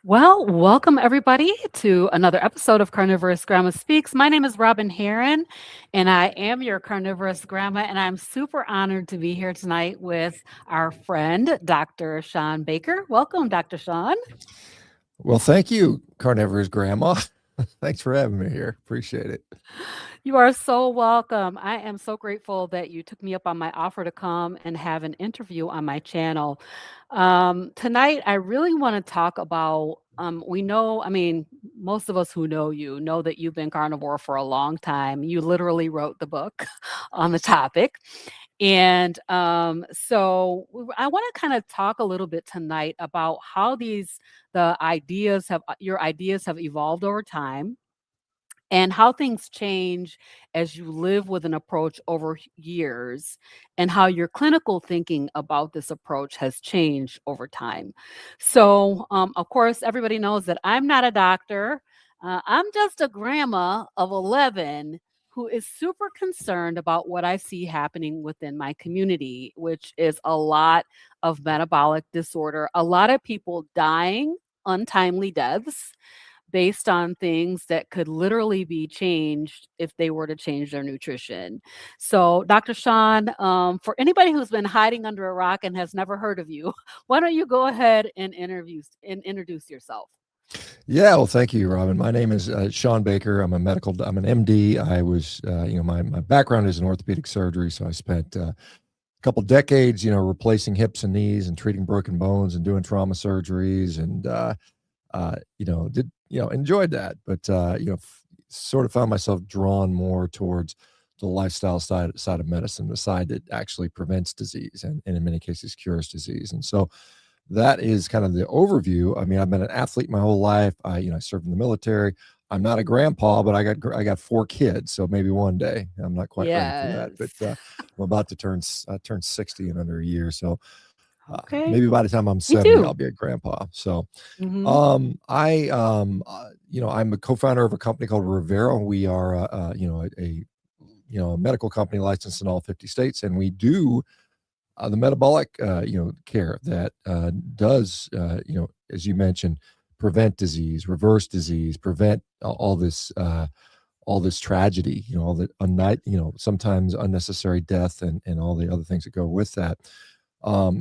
Well, welcome everybody to another episode of Carnivorous Grandma Speaks. My name is Robin Heron, and I am your Carnivorous Grandma, and I'm super honored to be here tonight with our friend, Dr. Shawn Baker. Welcome, Dr. Shawn. Well, thank you, Carnivorous Grandma. Thanks for having me here. Appreciate it. You are so welcome. I am so grateful that you took me up on my offer to come and have an interview on my channel. Tonight, I really want to talk about. We know, I mean, most of us who know you know that you've been carnivore for a long time. You literally wrote the book on the topic. And I want to kind of talk a little bit tonight about how your ideas have evolved over time and how things change as you live with an approach over years and how your clinical thinking about this approach has changed over time. Of course, everybody knows that I'm not a doctor. I'm just a grandma of 11 who is super concerned about what I see happening within my community, which is a lot of metabolic disorder, a lot of people dying untimely deaths based on things that could literally be changed if they were to change their nutrition. So, Dr. Shawn, for anybody who's been hiding under a rock and has never heard of you, why don't you go ahead and introduce yourself? Yeah, well, thank you, Robin. My name is Shawn Baker. I'm an MD. I was, my background is in orthopedic surgery, so I spent a couple decades, replacing hips and knees and treating broken bones and doing trauma surgeries, and enjoyed that, but sort of found myself drawn more towards the lifestyle side of medicine, the side that actually prevents disease and in many cases cures disease. And so that is kind of the overview. I mean, I've been an athlete my whole life. I served in the military. I'm not a grandpa, but I got four kids, so maybe one day. I'm not quite ready for that, but Yes. I'm about to turn 60 in under a year. So Okay. maybe by the time I'm Me 70, too. I'll be a grandpa. So Hmm. I'm a co-founder of a company called Rivera. We are, a medical company licensed in all 50 states, and we do the metabolic, care that does, as you mentioned, prevent disease, reverse disease, prevent all this tragedy, all the sometimes unnecessary death and all the other things that go with that.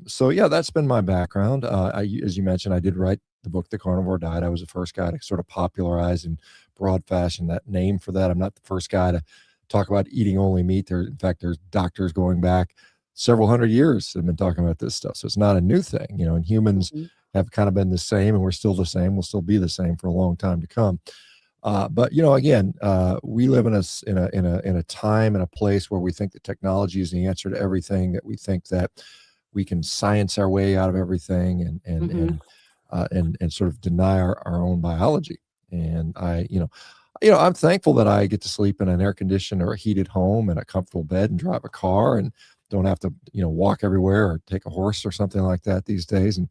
So yeah, that's been my background. As you mentioned, I did write the book, The Carnivore Diet. I was the first guy to sort of popularize in broad fashion that name for that. I'm not the first guy to talk about eating only meat. In fact, there's doctors going back several hundred years that have been talking about this stuff. So it's not a new thing, and humans Hmm. have kind of been the same, and we're still the same. We'll still be the same for a long time to come. But again, we live in a time and a place where we think that technology is the answer to everything. That we think that we can science our way out of everything Hmm. and sort of deny our own biology. And I'm thankful that I get to sleep in an air conditioned or a heated home and a comfortable bed and drive a car and don't have to walk everywhere or take a horse or something like that these days. And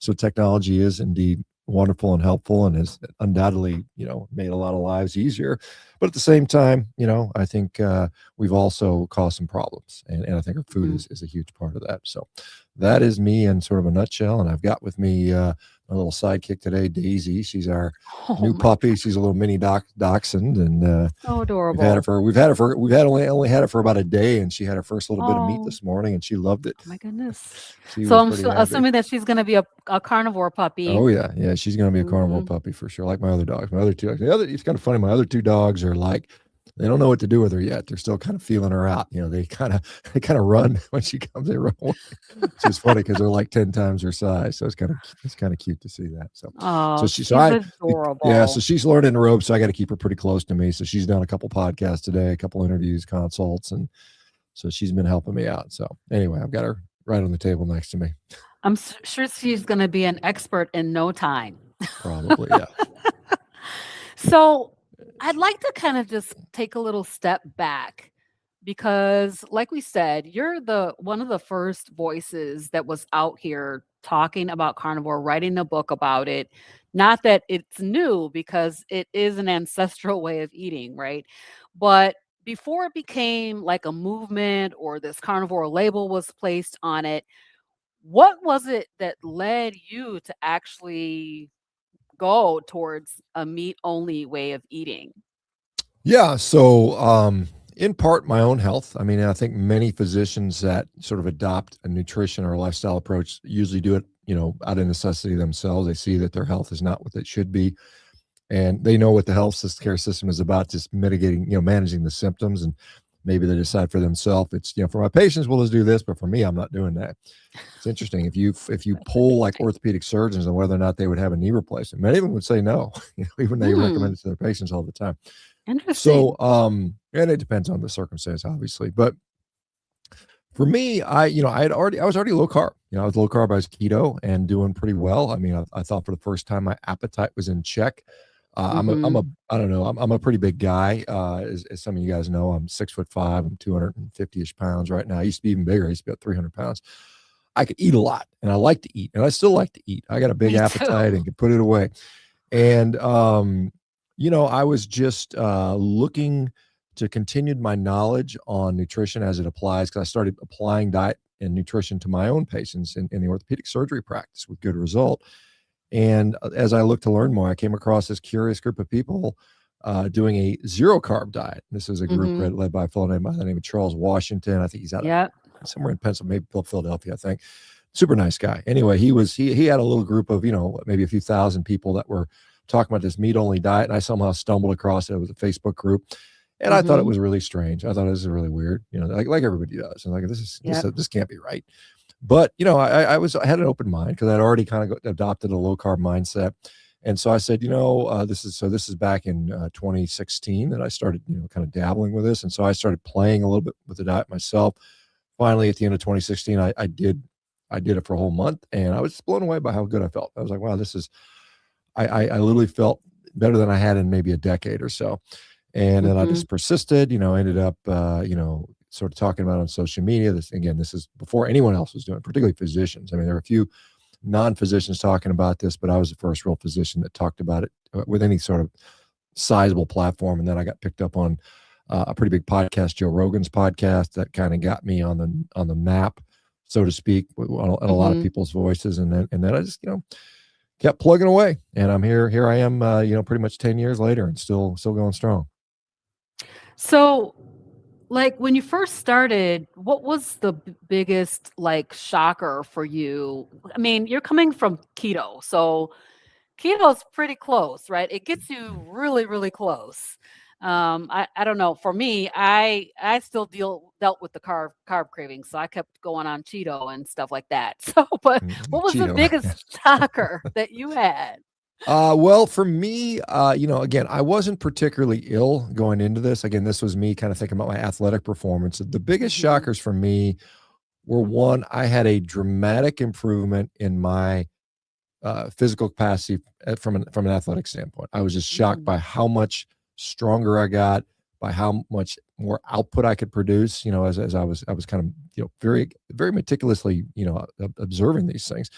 so technology is indeed wonderful and helpful and has undoubtedly, made a lot of lives easier. But at the same time, I think we've also caused some problems. And I think our food Hmm. is a huge part of that. So that is me in sort of a nutshell. And I've got with me my little sidekick today, Daisy. She's our Oh new my puppy. God. She's a little mini dachshund, and So we've had her adorable. for we've had her for we've had only had her for about a day, and she had her first little bit of meat Oh, this morning, and she loved it. oh my goodness. She So was I'm pretty happy. assuming that she's going to be a carnivore puppy. Oh yeah, yeah. She's gonna be a carnivore Hmm. puppy for sure. Like my other dogs. My other two. It's kind of funny. My other two dogs are like, they don't know what to do with her yet. They're still kind of feeling her out. They kind of run when she comes. They run away, which is funny because they're like 10 times her size. So it's kind of cute to see that. So so Oh, she so she's I yeah. So adorable. she's learning the ropes. So I got to keep her pretty close to me. So she's done a couple podcasts today, a couple interviews, consults, and so she's been helping me out. So anyway, I've got her right on the table next to me. Sure she's going to be an expert in no time. Probably, yeah. So I'd like to kind of just take a little step back because like we said, you're the one of the first voices that was out here talking about carnivore, writing a book about it. Not that it's new because it is an ancestral way of eating, right? But before it became like a movement or this carnivore label was placed on it, what was it that led you to actually go towards a meat only way of eating? Yeah. So, in part, my own health. I mean, I think many physicians that sort of adopt a nutrition or a lifestyle approach usually do it, out of necessity themselves. They see that their health is not what it should be, and they know what the care system is about, just mitigating, managing the symptoms. And maybe they decide for themselves, it's, for my patients, we'll just do this, but for me, I'm not doing that. It's interesting. If you That's poll like interesting. orthopedic surgeons on whether or not they would have a knee replacement, many of them would say no, even they recommend Hmm, it to their patients all the time. So, interesting. and it depends on the circumstance, obviously. But for me, I was already low carb. I was low carb. I was keto and doing pretty well. I mean, I thought for the first time my appetite was in check. Mhm. I don't know, I'm a pretty big guy. As some of you guys know, I'm 6'5". I'm 250-ish pounds right now. I used to be even bigger. I used to be about 300 pounds. I could eat a lot, and I like to eat, and I still like to eat. I got a big Me too. appetite and can put it away. And, I was just looking to continue my knowledge on nutrition as it applies, because I started applying diet and nutrition to my own patients in the orthopedic surgery practice with good result. And as I looked to learn more, I came across this curious group of people doing a zero carb diet. This is a group Mhm. led by a fellow named by the name of Charles Washington. I think he's out of Yep. somewhere in Pennsylvania, maybe Philadelphia, I think. Super nice guy. Anyway, he had a little group of, maybe a few thousand people that were talking about this meat only diet. And I somehow stumbled across it. It was a Facebook group. And I thought it Mhm. was really strange. I thought this is really weird, like everybody does. And like, Yep. this can't be right. But, I had an open mind because I'd already kind of adopted a low carb mindset. And so I said, this is back in 2016 that I started, kind of dabbling with this. And so I started playing a little bit with the diet myself. Finally, at the end of 2016, I did it for a whole month, and I was blown away by how good I felt. I was like, wow, this is I literally felt better than I had in maybe a decade or so. And then I Mhm. just persisted, ended up, sort of talking about it on social media. This is before anyone else was doing it, particularly physicians. I mean, there were a few non-physicians talking about this, but I was the first real physician that talked about it with any sort of sizable platform. And then I got picked up on a pretty big podcast, Joe Rogan's podcast, that kind of got me on the map, so to speak, and a lot of Mhm. people's voices. And then I just, kept plugging away, and I'm here. Here I am, pretty much 10 years later, and still going strong. So, like, when you first started, what was the biggest, like, shocker for you? I mean, you're coming from keto, so keto's pretty close, right? It gets you really, really close. I don't know. For me, I still dealt with the carb cravings, so I kept going on Cheeto and stuff like that. So, but what was the Cheeto. biggest shocker that you had? Well, for me, again, I wasn't particularly ill going into this. Again, this was me kind of thinking about my athletic performance. The biggest Mhm. shockers for me were, one, I had a dramatic improvement in my physical capacity from an athletic standpoint. I was just shocked Mm. by how much stronger I got, by how much more output I could produce. As I was kind of, very very meticulously, observing these things.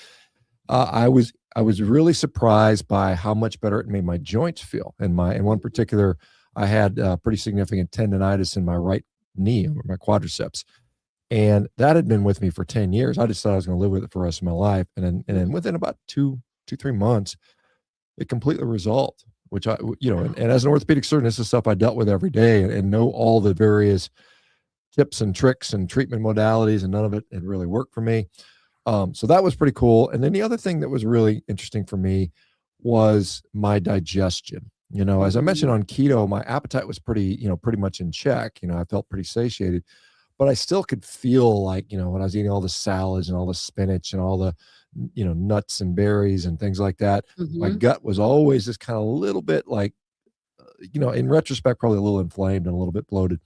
I was really surprised by how much better it made my joints feel. In one Mhm. particular, I had pretty significant tendonitis in my right knee, or my quadriceps, and that had been with me for 10 years. I just thought I was going to live with it for the rest of my life. And then Mhm. within about 3 months, it completely resolved, which and as an orthopedic surgeon, this is stuff I dealt with every day, and know all the various tips and tricks and treatment modalities, and none of it had really worked for me. So that was pretty cool. And then the other thing that was really interesting for me was my digestion. As I mentioned, Mhm. on keto, my appetite was pretty much in check. I felt pretty satiated, but I still could feel like, when I was eating all the salads and all the spinach and all the, nuts and berries and things like that, my Mhm. gut was always just kind of a little bit like, in retrospect, probably a little inflamed and a little bit bloated.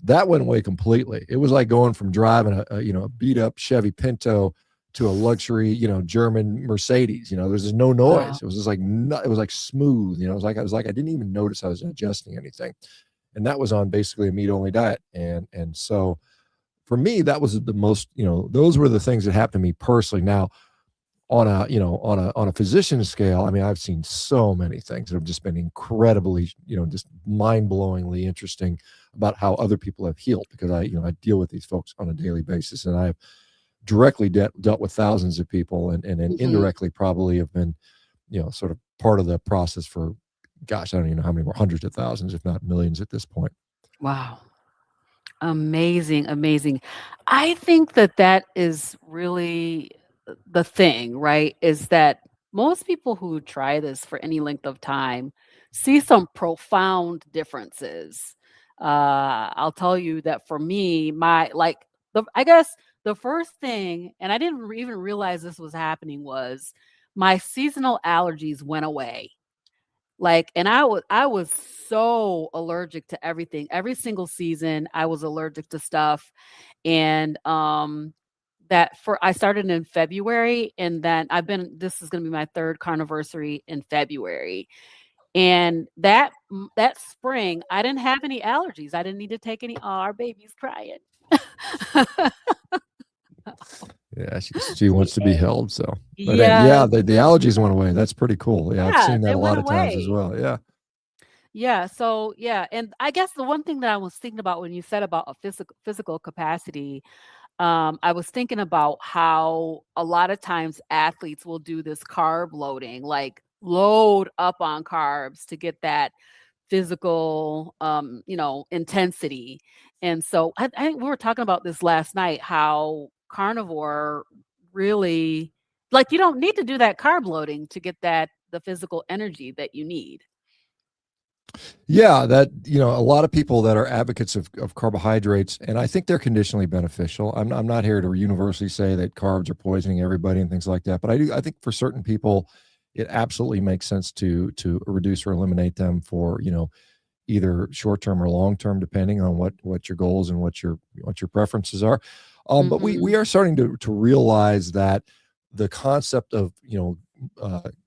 That went away completely. It was like going from driving a beat up Chevy Pinto to a luxury, German Mercedes. There's just no Wow. noise. It was just like it was like smooth. It was like I didn't even notice I was digesting anything, and that was on basically a meat only diet. And so for me, that was the most. Those were the things that happened to me personally. Now, on a physician scale, I mean, I've seen so many things that have just been incredibly, just mind-blowingly interesting about how other people have healed, because I deal with these folks on a daily basis, and I've directly dealt with thousands of people, and Mhm. indirectly probably have been, sort of part of the process for, gosh, I don't even know how many more, hundreds of thousands, if not millions at this point. Wow. Amazing, amazing. I think that that is really the thing, right? Is that most people who try this for any length of time see some profound differences. I'll tell you that for me, I guess the first thing, and I didn't even realize this was happening, was my seasonal allergies went away. Like, and I was so allergic to everything. Every single season, I was allergic to stuff, and, that for I started in February, and then this is gonna be my 3rd carniversary in February, and that spring, I didn't have any allergies. I didn't need to take any. Oh, our baby's crying. Yeah, she wants to be Yeah. held. So, but yeah, Yes. the allergies went away. That's pretty cool. Yeah, I've Yeah, seen that they a went lot of times as away. well. Yeah. Yeah, so yeah, and I guess the one thing that I was thinking about when you said about a physical capacity, I was thinking about how a lot of times athletes will do this carb loading, like load up on carbs to get that physical, intensity. And so I think we were talking about this last night, how carnivore really, like, you don't need to do that carb loading to get the physical energy that you need. Yeah, that a lot of people that are advocates of carbohydrates, and I think they're conditionally beneficial. I'm not here to universally say that carbs are poisoning everybody and things like that, but I think for certain people, it absolutely makes sense to reduce or eliminate them for either short term or long term, depending on what your goals and what your preferences are. But we Mhm. are starting to realize that the concept of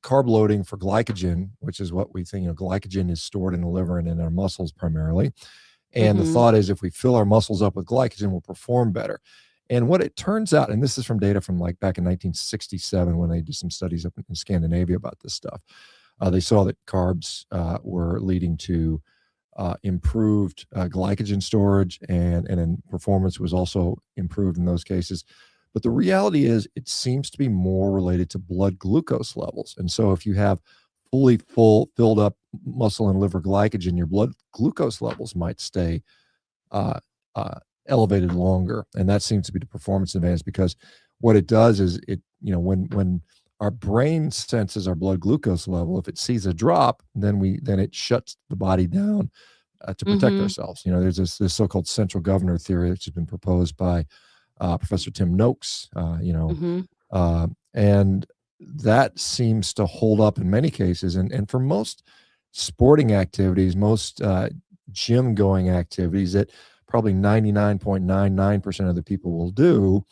carb loading for glycogen, which is what we think, glycogen is stored in the liver and in our muscles primarily. And the Mhm. thought is if we fill our muscles up with glycogen, we'll perform better. And what it turns out, and this is from data from like back in 1967 when they did some studies up in Scandinavia about this stuff, they saw that carbs were leading to improved glycogen storage, and then performance was also improved in those cases. But the reality is, it seems to be more related to blood glucose levels. And so, if you have filled up muscle and liver glycogen, your blood glucose levels might stay uh, uh, elevated longer, and that seems to be the performance advantage because what it does is when our brain senses our blood glucose level, if it sees a drop, then it shuts the body down to protect Mhm. ourselves. There's this so-called central governor theory, which has been proposed by Professor Tim Noakes. Mhm. And that seems to hold up in many cases. And for most sporting activities, most gym going activities that probably 99.99% of the people will do,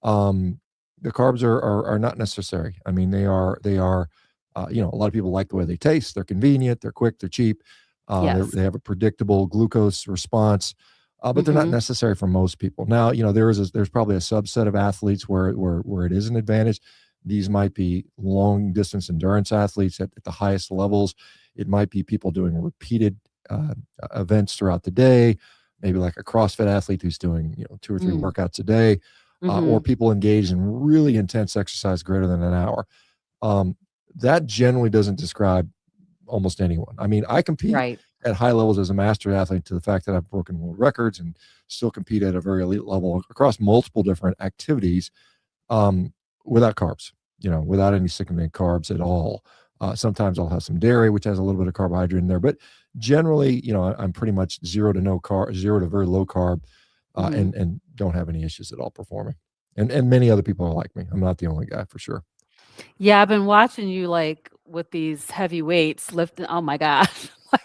um, the carbs are not necessary. I mean, they are. A lot of people like the way they taste. They're convenient. They're quick. They're cheap. Yes. They have a predictable glucose response, but they're not Mhm. necessary for most people. Now, there's probably a subset of athletes where it is an advantage. These might be long distance endurance athletes at the highest levels. It might be people doing repeated uh, events throughout the day, maybe like a CrossFit athlete who's doing 2 or 3 Mm. workouts a day, or Mhm. people engaged in really intense exercise greater than an hour. Um, that generally doesn't describe almost anyone. I mean, I compete Right. at high levels as a master athlete to the fact that I've broken world records and still compete at a very elite level across multiple different activities, um, without carbs, without any significant carbs at all. Sometimes I'll have some dairy, which has a little bit of carbohydrate in there, but generally, I'm pretty much zero to very low carb, Mhm. and don't have any issues at all performing. And many other people are like me. I'm not the only guy for sure. Yeah, I've been watching you, like, with these heavy weights lifting. Oh my gosh. Like,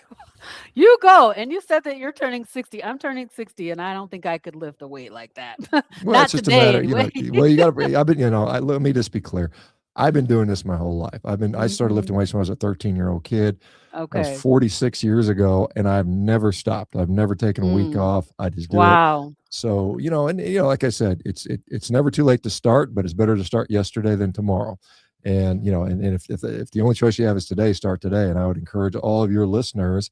you go, and you said that you're turning 60. I'm turning 60, and I don't think I could lift a weight like that. Well, it's Not just a today matter, anyway. well, you gotta, I've been, let me just be clear. I've been doing this my whole life. I started lifting Mhm. weights when I was a 13-year-old kid. That was Okay. 46 years ago, and I've never stopped. I've never taken a week Mm. off. I just do it. Wow. So, and like I said, it's never too late to start, but it's better to start yesterday than tomorrow. And and if the only choice you have is today, start today. And I would encourage all of your listeners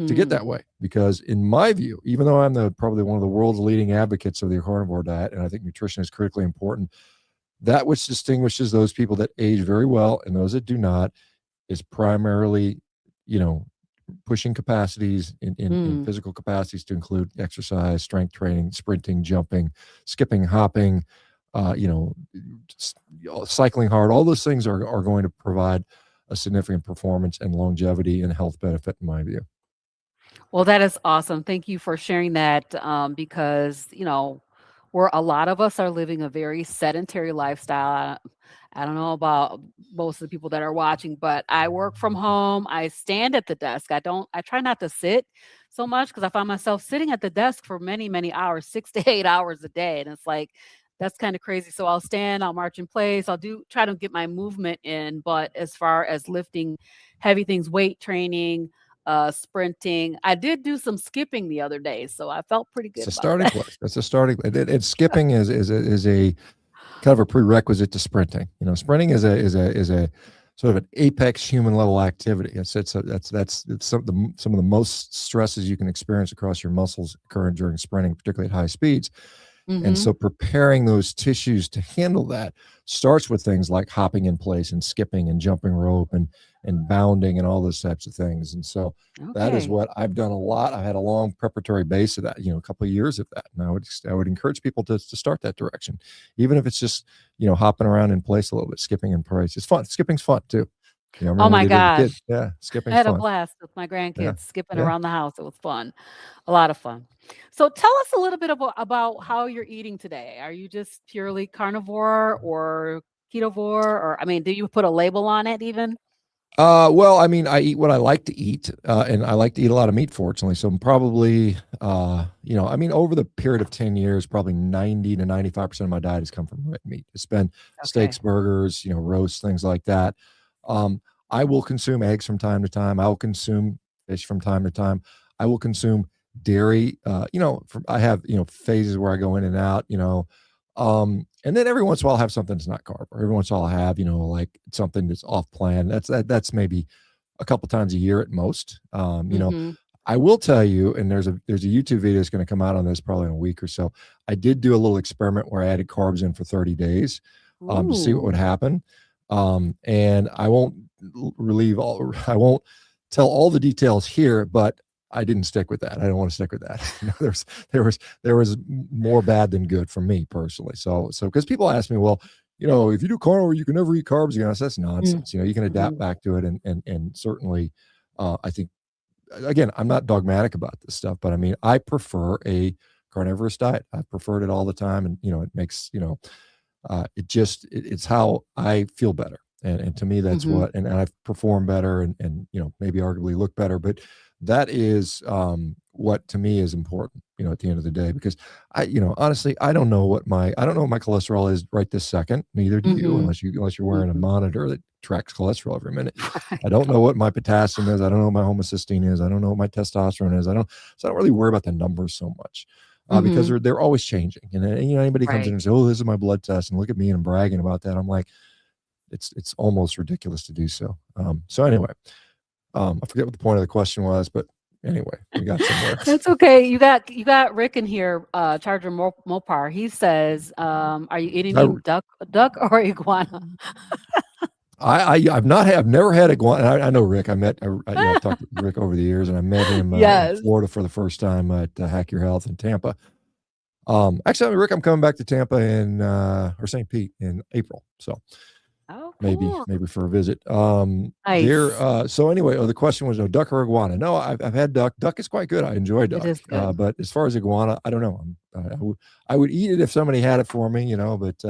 to get that Mhm. way, because in my view, even though I'm probably one of the world's leading advocates of the carnivore diet, and I think nutrition is critically important, that which distinguishes those people that age very well and those that do not is primarily, you know, pushing capacities in Mm. physical capacities to include exercise, strength training, sprinting, jumping, skipping, hopping, you know, cycling hard. All those things are going to provide a significant performance and longevity and health benefit, in my view. Well, that is awesome. Thank you for sharing that, because, where a lot of us are living a very sedentary lifestyle. I don't know about most of the people that are watching, but I work from home. I stand at the desk. I try not to sit so much because I find myself sitting at the desk for many, many hours, 6 to 8 hours a day. And it's like, that's kind of crazy. So I'll stand, I'll march in place, I'll try to get my movement in. But as far as lifting heavy things, weight training, sprinting. I did do some skipping the other day, so I felt pretty It's good a about starting that. place. That's a starting. And skipping is a kind of a prerequisite to sprinting. You know, sprinting is a sort of an apex human level activity. It's some of the most stresses you can experience across your muscles occur during sprinting, particularly at high speeds. And Mhm. so preparing those tissues to handle that starts with things like hopping in place and skipping and jumping rope and bounding and all those types of things. And so that is Okay. what I've done a lot. I've had a long preparatory base of that, you know, a couple of years of that. And I would encourage people to start that direction, even if it's just, you know, hopping around in place a little bit, skipping in place. It's fun. Skipping's fun too. You know, I Oh remember we my did it as a kid. gosh. Yeah, I skipping's had a fun. blast with my Yeah. grandkids skipping Yeah. around the house. It was fun. A lot of fun. So tell us a little bit about how you're eating today. Are you just purely carnivore or ketovore, or I mean, do you put a label on it even? Well, I mean, I eat what I like to eat, and I like to eat a lot of meat, fortunately. So I'm probably, you know, I mean, over the period of 10 years, probably 90 to 95% of my diet has come from red meat. It's been steaks, Okay. burgers, you know, roasts, things like that. Um, I will consume eggs from time to time. I will consume fish from time to time. I will consume dairy. I have, you know, phases where I go in and out, you know, and then every once in a while I'll have something that's not carb, or every once in a while I'll have, you know, like something that's off plan. That's maybe a couple times a year at most. Mhm. I will tell you, and there's a YouTube video that's going to come out on this probably in a week or so. I did do a little experiment where I added carbs in for 30 days to see what would Ooh. happen. And I won't tell all the details here, but I didn't stick with that. I don't want to stick with that. You know, there was more bad than good for me personally. So because people ask me, well, you know, if you do carnivore, you can never eat carbs again. I said, that's Mm. nonsense. You know, you can adapt Mhm. back to it, and certainly, I think again, I'm not dogmatic about this stuff, but I mean, I prefer a carnivorous diet. I've preferred it all the time, and you know, it makes it's how I feel better, and to me, that's Mhm. what, and I perform better, and you know, maybe arguably look better, but that is what to me is important. You know, at the end of the day, because honestly, I don't know what my cholesterol is right this second. Neither do you, Mhm. unless you're wearing a Mhm. monitor that tracks cholesterol every minute. I Right. don't know what my potassium is. I don't know what my homocysteine is. I don't know what my testosterone is. So I don't really worry about the numbers so much, because Mhm. they're always changing. And you know, anybody comes in Right. and says, "Oh, this is my blood test," and look at me and I'm bragging about that. I'm like, it's almost ridiculous to do so. So anyway, I forget what the point of the question was, but anyway, we got somewhere. That's okay. You got Rick in here, Charger Mopar. He says, "Are you I, eating duck or iguana?" I've never had iguana. I know Rick. You know, I've talked to Rick over the years, and I met him in Yes. Florida for the first time at Hack Your Health in Tampa. Actually, Rick, I'm coming back to Tampa or St. Pete in April, so Oh, maybe cool. for a visit. Nice. So anyway, the question was, no, duck or iguana? No, I've had duck. Duck is quite good. I enjoy It duck. is good. But as far as iguana, I don't know. I would eat it if somebody had it for me, you know. But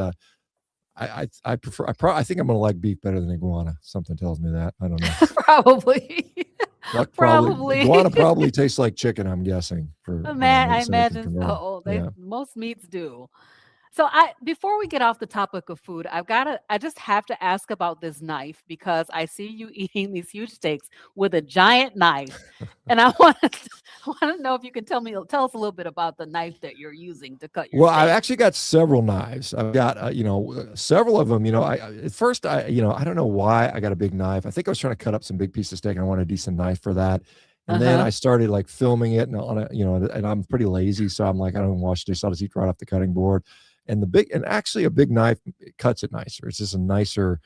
I prefer. I think I'm going to like beef better than iguana. Something tells me that. I don't know. Probably. Duck probably Probably. iguana probably tastes like chicken. I'm guessing for I maybe somebody can imagine confirm. so. They Yeah. most meats do. So I before we get off the topic of food, I just have to ask about this knife because I see you eating these huge steaks with a giant knife. And I want to I want to know if you can tell us a little bit about the knife that you're using to cut your Well, I've steak. actually got several knives. I've got, several of them. You know, at first, I don't know why I got a big knife. I think I was trying to cut up some big piece of steak, and I wanted a decent knife for that. And then Uh-huh. I started like filming it, and and I'm pretty lazy, so I'm like, I don't wash this. I'll just eat right off the cutting board. And actually, a big knife, it cuts it nicer. It's just a nicer,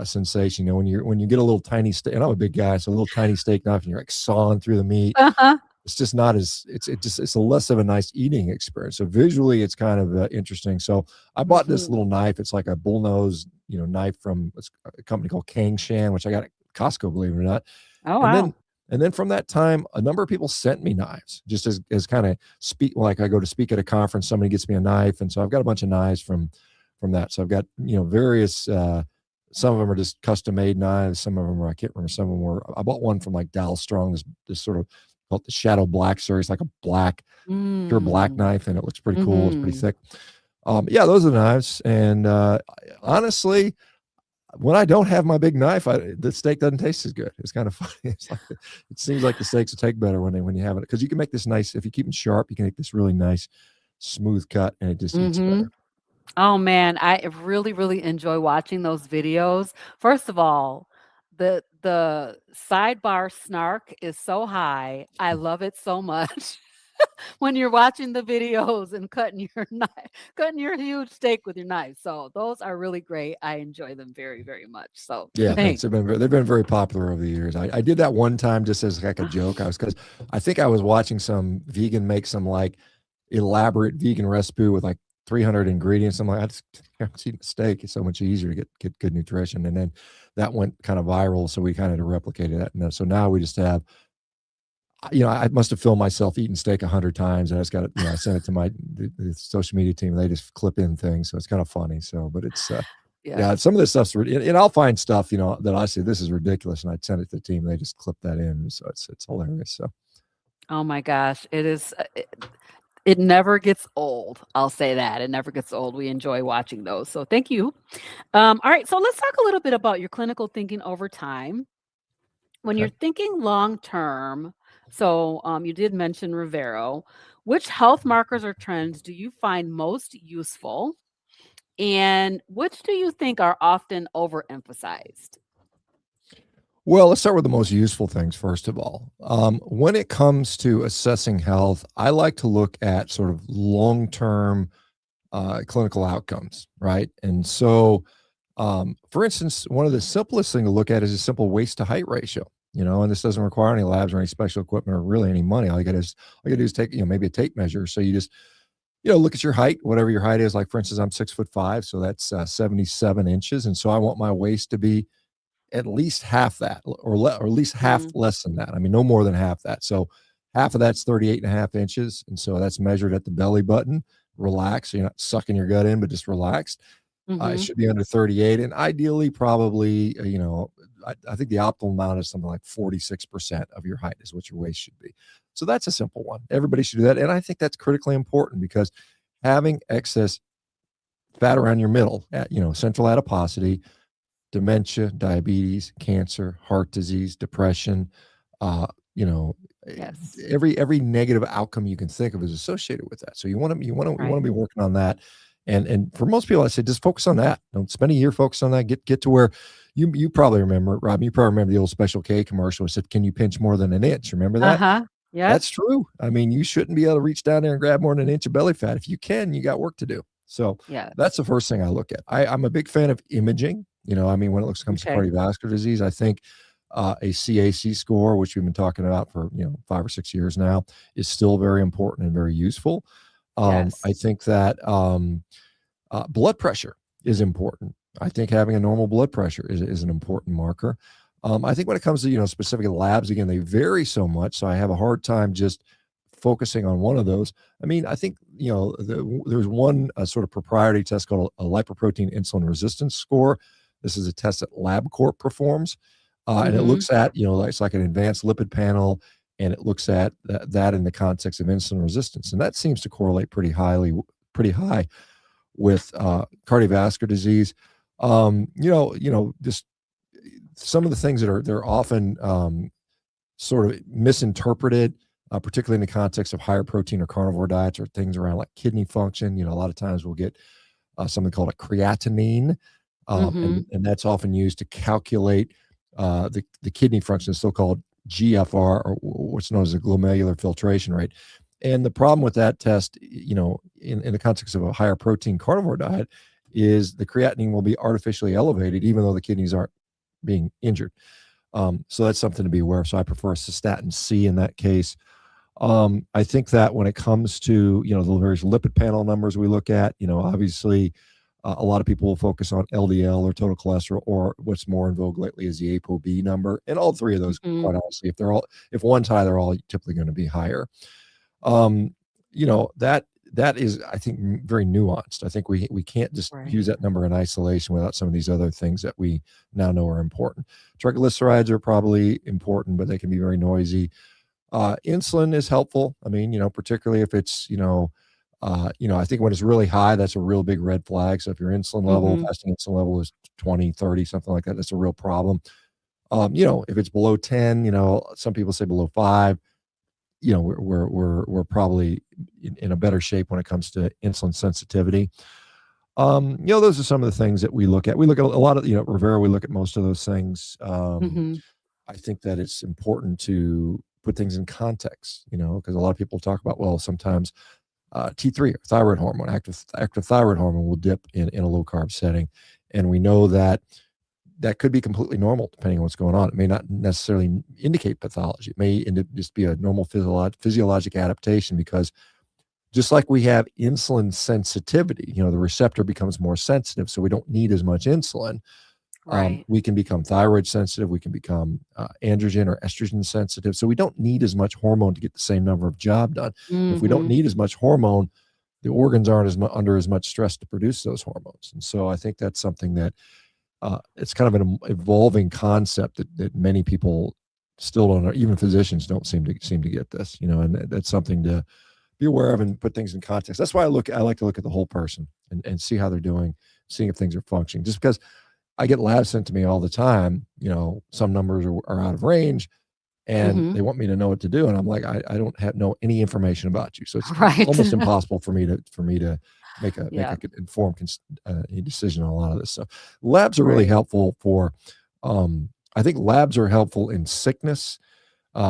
sensation. You know, when you get a little tiny steak, and I'm a big guy, so a little tiny steak knife, and you're like sawing through the meat. Uh-huh. It's just not as it's a less of a nice eating experience. So visually, it's kind of interesting. So I bought this Mhm. little knife. It's like a bullnose, knife from a company called Shan, which I got at Costco, believe it or not. Oh, And wow. then from that time, a number of people sent me knives just as kind of speak, like I go to speak at a conference, somebody gets me a knife. And so I've got a bunch of knives from that. So I've got, various, some of them are just custom made knives. Some of them are, I can't remember. Some of them were, I bought one from like Dallas Strong, this sort of called the Shadow Black series, like a pure black Mm. knife. And it looks pretty cool. It's pretty Mhm. thick. Yeah, those are the knives. And, honestly, when I don't have my big knife, the steak doesn't taste as good. It's kind of funny. It's like it seems like the steaks will take better when you have it, because you can make this nice, if you keep them sharp, you can make this really nice smooth cut, and it just eats Mhm. better. Oh, man, I really, really enjoy watching those videos. First of all, the sidebar snark is so high. I love it so much. When you're watching the videos and cutting your cutting your huge steak with your knife. So those are really great. I enjoy them very, very much. So Yeah, thanks. thanks. They've been very popular over the years. I did that one time just as like a joke. Because I think I was watching some vegan make some like elaborate vegan recipe with like 300 ingredients. I'm like, I just eat a steak. It's so much easier to get good nutrition. And then that went kind of viral, so we kind of replicated that. And so now we just have, I must have filmed myself eating steak 100 times, and I just got it. I sent it to the social media team. They just clip in things, so it's kind of funny. So, but it's yeah, Yes. some of this stuff's and I'll find stuff that I say this is ridiculous, and I'd send it to the team. They just clip that in, so it's hilarious. So Oh my gosh. It is it never gets old. I'll say that. It never gets old. We enjoy watching those. So thank you. All right. So let's talk a little bit about your clinical thinking over time. When you're okay. thinking long term, so you did mention Rivero, which health markers or trends do you find most useful? And which do you think are often overemphasized? Well, let's start with the most useful things first of all. When it comes to assessing health, I like to look at sort of long term clinical outcomes, right? And so, for instance, one of the simplest thing to look at is a simple waist to height ratio. And this doesn't require any labs or any special equipment or really any money. All you gotta do is take, maybe a tape measure. So you just, look at your height, whatever your height is. Like for instance, I'm 6'5", so that's 77 inches, and so I want my waist to be at least half that, or at least half Mm, less than that. I mean, no more than half that. So half of that's 38 and a half inches. And so that's measured at the belly button. Relax. So you're not sucking your gut in, but just relaxed. It mhm. should be under 38. And ideally, probably, I think the optimal amount is something like 46% of your height is what your waist should be. So that's a simple one. Everybody should do that. And I think that's critically important, because having excess fat around your middle, central adiposity, dementia, diabetes, cancer, heart disease, depression, uh, you know, eh, Yes. every negative outcome you can think of is associated with that. So you want to Right. be working on that. And for most people, I say just focus on that. Don't spend a year focused on that. Get to where you probably remember, Rob. You probably remember the old Special K commercial. It said, "Can you pinch more than an inch?" Remember that? Uh-huh. Yep. That's true. I mean, you shouldn't be able to reach down there and grab more than an inch of belly fat. If you can, you got work to do. So that's Yes. the first thing I look at. I'm a big fan of imaging. I mean, when comes to Okay. cardiovascular disease, I think a CAC score, which we've been talking about for 5 or 6 years now, is still very important and very useful. I Yes. think that blood pressure is important. I think having a normal blood pressure is an important marker. I think when it comes to specific labs, again, they vary so much, so I have a hard time just focusing on one of those. I mean, I think there's one sort of proprietary test called a lipoprotein insulin resistance score. This is a test that LabCorp performs, and it Mhm. looks at it's like an advanced lipid panel, and it looks at that in the context of insulin resistance, and that seems to correlate pretty high with cardiovascular disease. Just some of the things that they're often sort of misinterpreted, particularly in the context of higher protein or carnivore diets, or things around like kidney function. A lot of times we'll get something called a creatinine, Mhm. and that's often used to calculate the kidney function, the so-called GFR, or what's known as a glomerular filtration rate. And the problem with that test, in the context of a higher protein carnivore diet, is the creatinine will be artificially elevated, even though the kidneys aren't being injured. So that's something to be aware of. So I prefer cystatin C in that case. I think that when it comes to, the various lipid panel numbers we look at, obviously a lot of people will focus on LDL or total cholesterol, or what's more in vogue lately is the ApoB number. And all three of those, Mhm. quite honestly, if one's high, they're all typically going to be higher. Um, that is, I think, very nuanced. I think we can't just Right. use that number in isolation without some of these other things that we now know are important. Triglycerides are probably important, but they can be very noisy. Insulin is helpful. I mean, particularly if it's, I think when it's really high, that's a real big red flag. So if your Mhm. fasting insulin level is 20, 30, something like that, that's a real problem. If it's below 10, some people say below 5, we're probably in a better shape when it comes to insulin sensitivity. Those are some of the things that we look at. We look at a lot of, Rivera, we look at most of those things. Mhm. I think that it's important to put things in context, because a lot of people talk about, well, sometimes T3, or thyroid hormone, active thyroid hormone, will dip in a low carb setting. And we know that that could be completely normal depending on what's going on. It may not necessarily indicate pathology. It may just be a normal physiologic adaptation, because just like we have insulin sensitivity, the receptor becomes more sensitive, so we don't need as much insulin. Right. We can become thyroid sensitive. We can become androgen or estrogen sensitive. So we don't need as much hormone to get the same number of job done. And if we don't Mhm. need as much hormone, the organs aren't under as much stress to produce those hormones. And so I think that's something that it's kind of an evolving concept that many people still don't know. Even physicians don't seem to get this, and that's something to be aware of and put things in context. That's why I like to look at the whole person and see how they're doing, seeing if things are functioning. Just because I get labs sent to me all the time, some numbers are out of range, and Mhm. they want me to know what to do, and I'm like, I don't know any information about you, so it's Right. almost impossible for me to make Yeah. a informed a decision on a lot of this stuff. Labs are really Right. helpful for, I think labs are helpful in sickness,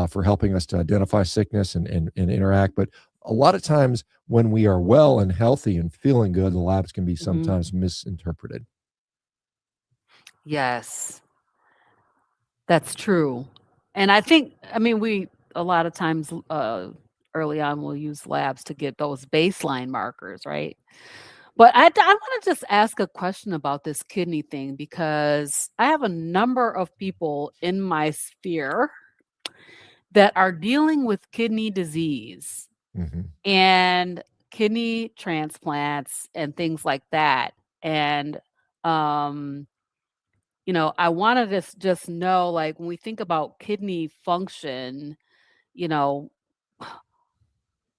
for helping us to identify sickness and interact. But a lot of times when we are well and healthy and feeling good, the labs can be Mhm. sometimes misinterpreted. Yes. That's true. And I think I mean, we a lot of times, early on, we'll use labs to get those baseline markers, right? But I wanna just ask a question about this kidney thing because I have a number of people in my sphere that are dealing with kidney disease Hmm. and kidney transplants and things like that. And, um, I wanna just know, like, when we think about kidney function, you know,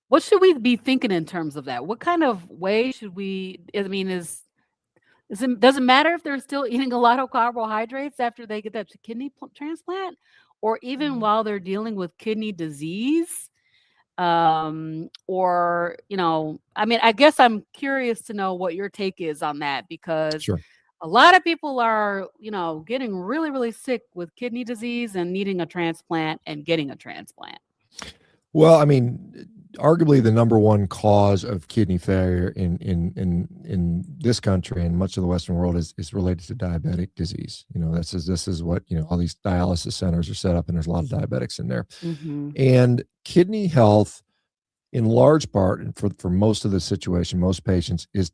what should we be thinking in terms of that? What kind of way should we I mean, does it matter if they're still eating a lot of carbohydrates after they get that kidney transplant? Or even while they're dealing with kidney disease? Or, I mean, I guess I'm curious to know what your take is on that because Sure. a lot of people are, getting really, really sick with kidney disease and needing a transplant and getting a transplant. Well, I mean, arguably the number one cause of kidney failure in this country and much of the Western world is related to diabetic disease. This is what all these dialysis centers are set up, and there's a lot of diabetics in there. Mhm. And kidney health, in large part, and for most of the situation, most patients is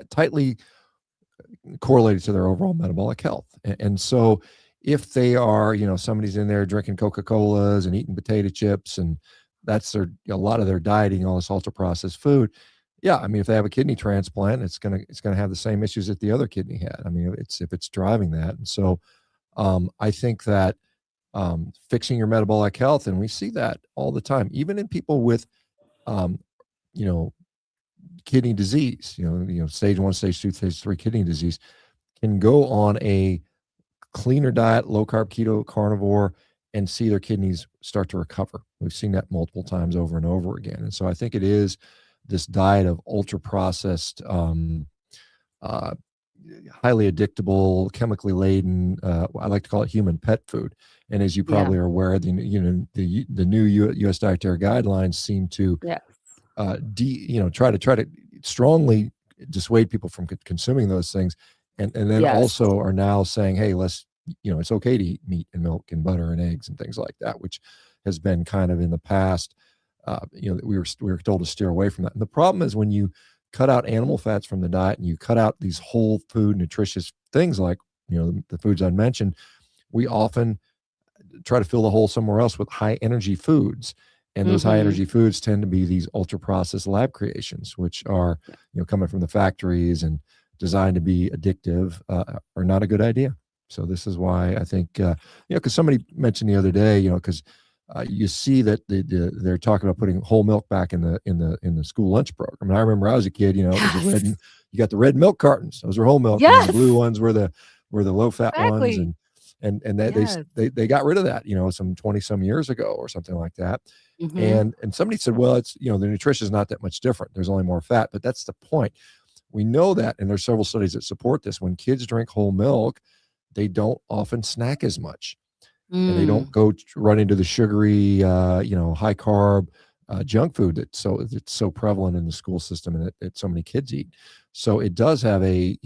tightly correlated to their overall metabolic health. And so if they are, somebody's in there drinking Coca-Colas and eating potato chips, and that's a lot of their dieting, all this ultra processed food. Yeah, I mean, if they have a kidney transplant, it's gonna have the same issues that the other kidney had. I mean, if it's driving that. And so I think that fixing your metabolic health, and we see that all the time, even in people with um, you know, kidney disease, stage 1, stage 2, stage 3 kidney disease, can go on a cleaner diet, low carb, keto, carnivore, and see their kidneys start to recover. We've seen that multiple times over and over again. And so I think it is this diet of ultra processed, uh, highly addictable, chemically laden. I like to call it human pet food. And as you Yeah. probably are aware, the new U.S. dietary guidelines seem to Yes. try to strongly dissuade people from consuming those things, and then Yes. also are now saying, hey, let's, it's okay to eat meat and milk and butter and eggs and things like that, which has been kind of in the past, that we were told to steer away from that. And the problem is when you cut out animal fats from the diet and you cut out these whole food nutritious things like, the foods I mentioned, we often try to fill the hole somewhere else with high energy foods. And those high Mhm. energy foods tend to be these ultra processed lab creations, which are, Yeah. coming from the factories and designed to be addictive, are not a good idea. So this is why I think, because somebody mentioned the other day, because you see that they're talking about putting whole milk back in the school lunch program. And I remember I was a kid, it was Yes. you got the red milk cartons; those were whole milk, and then the blue Yes. ones were the low fat ones, Exactly. and that Yes. they got rid of that, some 20 some years ago or something like that. Mhm. And somebody said, well, it's, the nutrition is not that much different. There's only more fat, but that's the point. We know that, and there's several studies that support this. When kids drink whole milk, they don't often snack as much, and they don't Mm. go run into the sugary, high carb junk food it's so prevalent in the school system and that so many kids eat. So it does have a,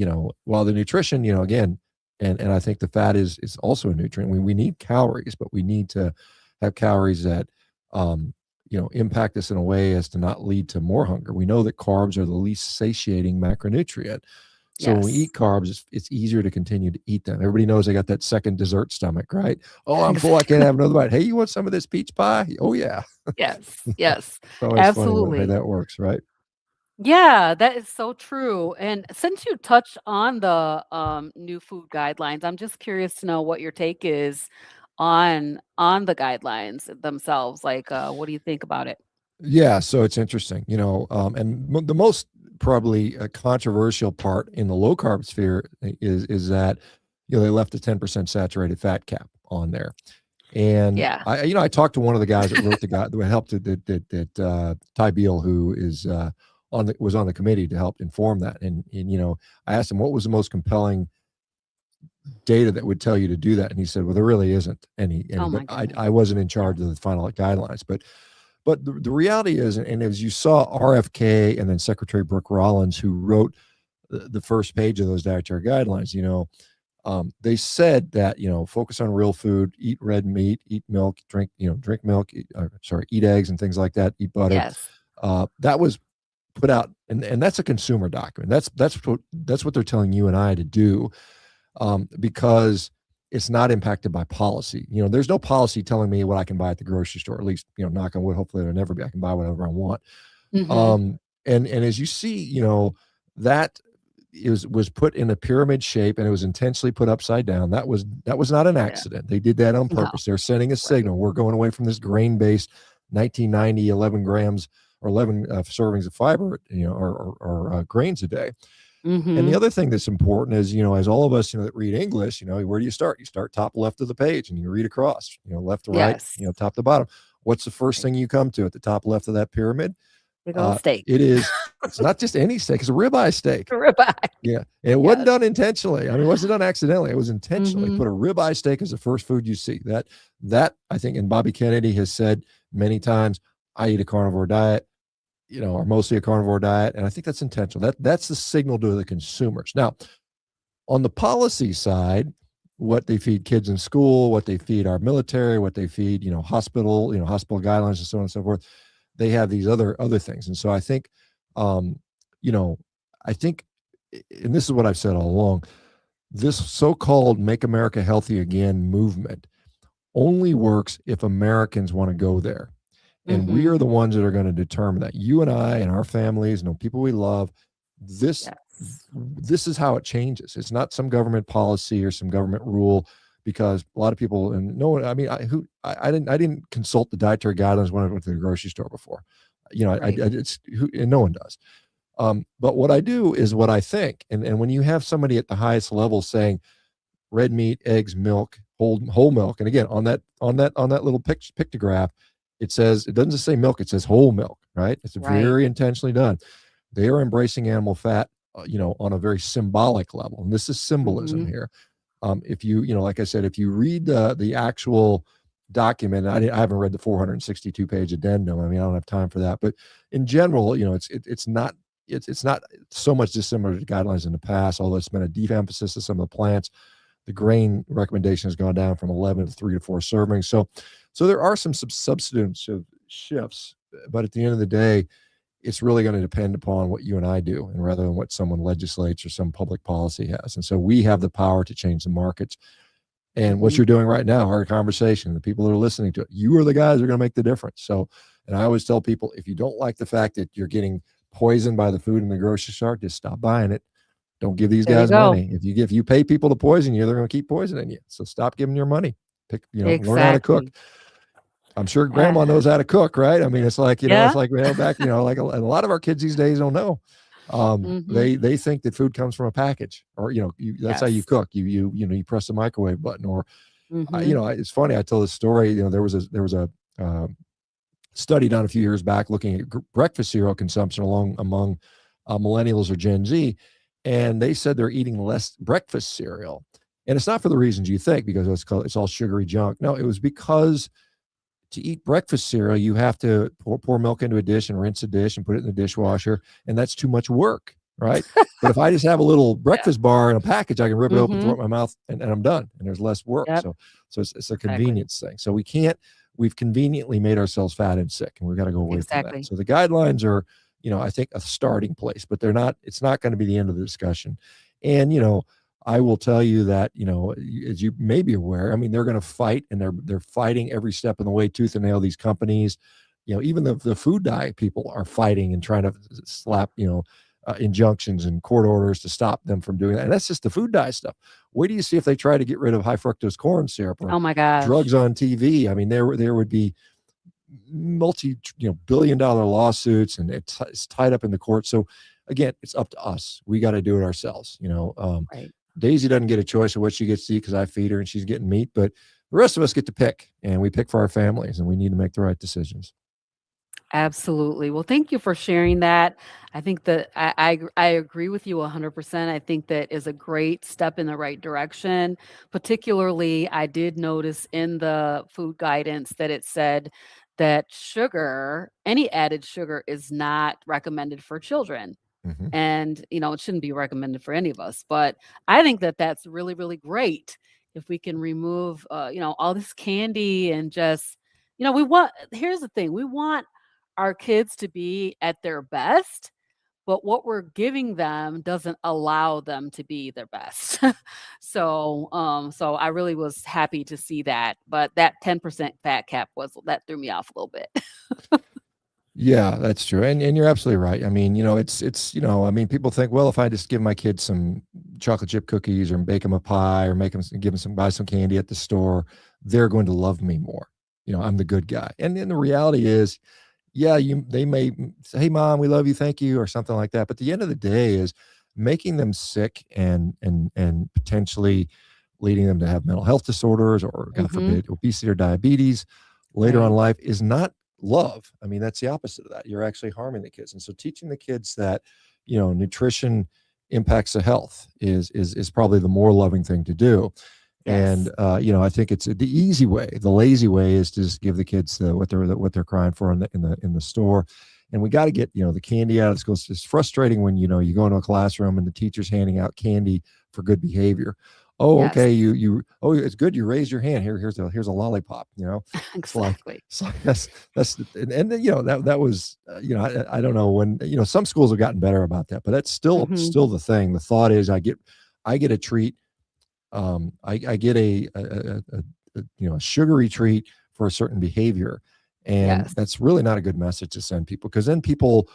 while the nutrition, again, and I think the fat is also a nutrient. We need calories, but we need to have calories that, impact us in a way as to not lead to more hunger. We know that carbs are the least satiating macronutrient. So when we Yes. eat carbs, it's easier to continue to eat them. Everybody knows they got that second dessert stomach, right? Oh, I'm full. I can't have another bite. Hey, you want some of this peach pie? Oh, yeah. Yes. Yes. It's always funny how Absolutely. that works, right? Yeah, that is so true. And since you touched on the new food guidelines, I'm just curious to know what your take is on the guidelines themselves. Like, what do you think about it? Yeah, so it's interesting, and the most probably controversial part in the low carb sphere is that they left a 10% saturated fat cap on there. And Yeah. I talked to one of the guys that wrote the guy that helped Ty Beal, who is was on the committee to help inform that. And I asked him what was the most compelling data that would tell you to do that, and he said, well, there really isn't any. Oh But my I goodness. I wasn't in Yeah. charge of the final guidelines, but the reality is, and as you saw, RFK and then Secretary Brooke Rollins, who wrote the first page of those dietary guidelines, they said that focus on real food, eat red meat, eat milk, drink milk, eat eggs and things like that, eat butter. Yes. That was put out, and that's a consumer document. That's what they're telling you and I to do, because it's not impacted by policy. There's no policy telling me what I can buy at the grocery store. At least, knock on wood, hopefully there'll never be. I can buy whatever I want. Mhm. And as you see, that was put in a pyramid shape, and it was intentionally put upside down. That was not an Yeah. accident. They did that on No. purpose. They're sending a Right. signal. We're going away from this grain based 1990 11 grams or 11 servings of fiber, or grains a day. And the Mhm. other thing that's important is, as all of us, that read English, where do you start? You start top left of the page and you read across, left to right, Yes. top to bottom. What's the first Right. thing you come to at the top left of that pyramid? Big old steak. It's not just any steak, it's a ribeye steak. Ribeye. Yeah. And it wasn't Yes. done intentionally. I mean, it wasn't done accidentally. It was intentionally. Mhm. Put a ribeye steak as the first food you see. That I think, and Bobby Kennedy has said many times, I eat a carnivore diet, or mostly a carnivore diet. And I think that's intentional. That's the signal to the consumers. Now, on the policy side, what they feed kids in school, what they feed our military, what they feed, hospital guidelines and so on and so forth, they have these other things. And so I think, um, you know, I think, and this is what I've said all along, this so-called Make America Healthy Again movement only works if Americans want to go there. And we are Mhm. the ones that are going to determine that. You and I and our families, people we love, this Yes. this is how it changes. It's not some government policy or some government rule, because a lot of people, and no one, I mean, I didn't consult the dietary guidelines when I went to the grocery store before. Right. It's who, and no one does. But what I do is what I think. And when you have somebody at the highest level saying red meat, eggs, milk, whole milk, and again on that little pictograph, it doesn't just say milk, it says whole milk, right? It's Right. very intentionally done. They are embracing animal fat, on a very symbolic level, and this is symbolism Mhm. here. If like I said, if you read the actual document, I haven't read the 462 page addendum. I mean, I don't have time for that, but in general, it's not it's not so much dissimilar to guidelines in the past, although it's been a deep emphasis of some of the plants. The grain recommendation has gone down from 11 to 3 to 4 servings. So there are some substantive shifts, but at the end of the day, it's really going to depend upon what you and I do, and rather than what someone legislates or some public policy has. And so we have the power to change the markets. And what Mhm. you're doing right now, our conversation, the people that are listening to it, you are the guys that are going to make the difference. So, and I always tell people, if you don't like the fact that you're getting poisoned by the food in the grocery store, just stop buying it. Don't give these There you guys go. money. If you pay people to poison you, they're going to keep poisoning you. So stop giving your money. Learn how to cook. Exactly. I'm sure Uh, grandma knows how to cook, right? I mean, it's like, it's yeah. like, back, and a lot of our kids these days don't know. Mhm. They think that food comes from a package, or, that's how you Yes. cook. You press the microwave button, or, Mhm. it's funny. I tell this story, there was a um, study done a few years back looking at breakfast cereal consumption among millennials or Gen Z, and they said they're eating less breakfast cereal, and it's not for the reasons you think, because it's all sugary junk. No, it was because to eat breakfast cereal, you have to pour milk into a dish and rinse the dish and put it in the dishwasher, and that's too much work, right? But if I just have a little Yeah. breakfast bar in a package, I can rip it open, throw it Mhm. in my mouth, and I'm done, and there's less work. Yep. So it's a Exactly. convenience thing. So we've conveniently made ourselves fat and sick, and we've got to go away from that. Exactly. So the guidelines are, I think, a starting place, but it's not going to be the end of the discussion. And, I will tell you that, as you may be aware, I mean, they're going to fight, and they're fighting every step of the way, tooth and nail, these companies. Even the food diet people are fighting and trying to slap, injunctions and court orders to stop them from doing that. And that's just the food dye stuff. Wait do you see if they try to get rid of high fructose corn syrup or Oh my drugs gosh. on TV? I mean, there would be multi billion dollar lawsuits, and it's tied up in the court. So again, it's up to us. We got to do it ourselves. Right. Daisy doesn't get a choice of what she gets to eat because I feed her and she's getting meat, but the rest of us get to pick, and we pick for our families, and we need to make the right decisions. Absolutely. Well, thank you for sharing that. I think that I agree with you 100%. I think that is a great step in the right direction. Particularly, I did notice in the food guidance that it said that sugar, any added sugar, is not recommended for children. Hmm. And, it shouldn't be recommended for any of us, but I think that that's really, really great if we can remove, all this candy and just, we want, here's the thing, we want our kids to be at their best, but what we're giving them doesn't allow them to be their best. So I really was happy to see that, but that 10% fat cap that threw me off a little bit. Yeah, that's true. And you're absolutely right. I mean, I mean, people think, well, if I just give my kids some chocolate chip cookies, or bake them a pie, or give them buy some candy at the store, they're going to love me more. I'm the good guy. And then the reality is, yeah, they may say, "Hey, mom, we love you, thank you," or something like that. But the end of the day is making them sick, and potentially leading them to have mental health disorders, or, God Mhm. forbid, obesity or diabetes later on Right. in life, is not love. I mean, that's the opposite of that. You're actually harming the kids. And so teaching the kids that, nutrition impacts the health is probably the more loving thing to do. And Yes. I think it's the easy way. The lazy way is to just give the kids what they're crying for in the store. And we got to get the candy out of schools. It's frustrating when you go into a classroom and the teacher's handing out candy for good behavior. Oh, Yes. okay. Oh, it's good. You raised your hand. Here's a lollipop. It's like Exactly. that's and then, that was I don't know when some schools have gotten better about that, but that's Mhm. still the thing. The thought is I get a treat. I get a sugary treat for a certain behavior, and Yes. that's really not a good message to send people, because then people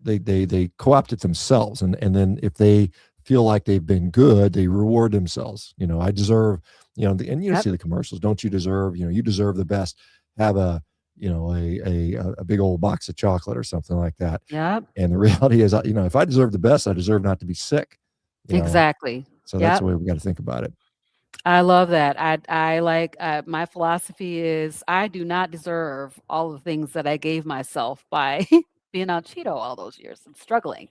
they co-opt it themselves, and then if they feel like they've been good, they reward themselves. I deserve, and Yep. see the commercials. Don't you deserve? You deserve the best. Have a a big old box of chocolate or something like that. Yep. And the reality is, if I deserve the best, I deserve not to be sick. You know, Exactly. so that's the Yep. way we got to think about it. I love that. I like, my philosophy is I do not deserve all the things that I gave myself by being on Cheeto all those years and struggling,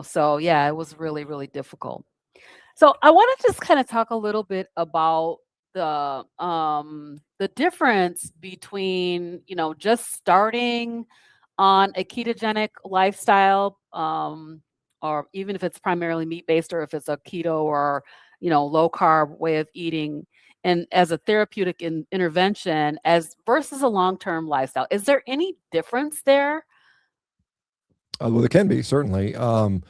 So yeah, it was really, really difficult. So I want to just kind of talk a little bit about the difference between, just starting on a ketogenic lifestyle, or even if it's primarily meat-based or if it's a keto or, low carb way of eating and as a therapeutic intervention as versus a long-term lifestyle. Is there any difference there? Well, there can be certainly. And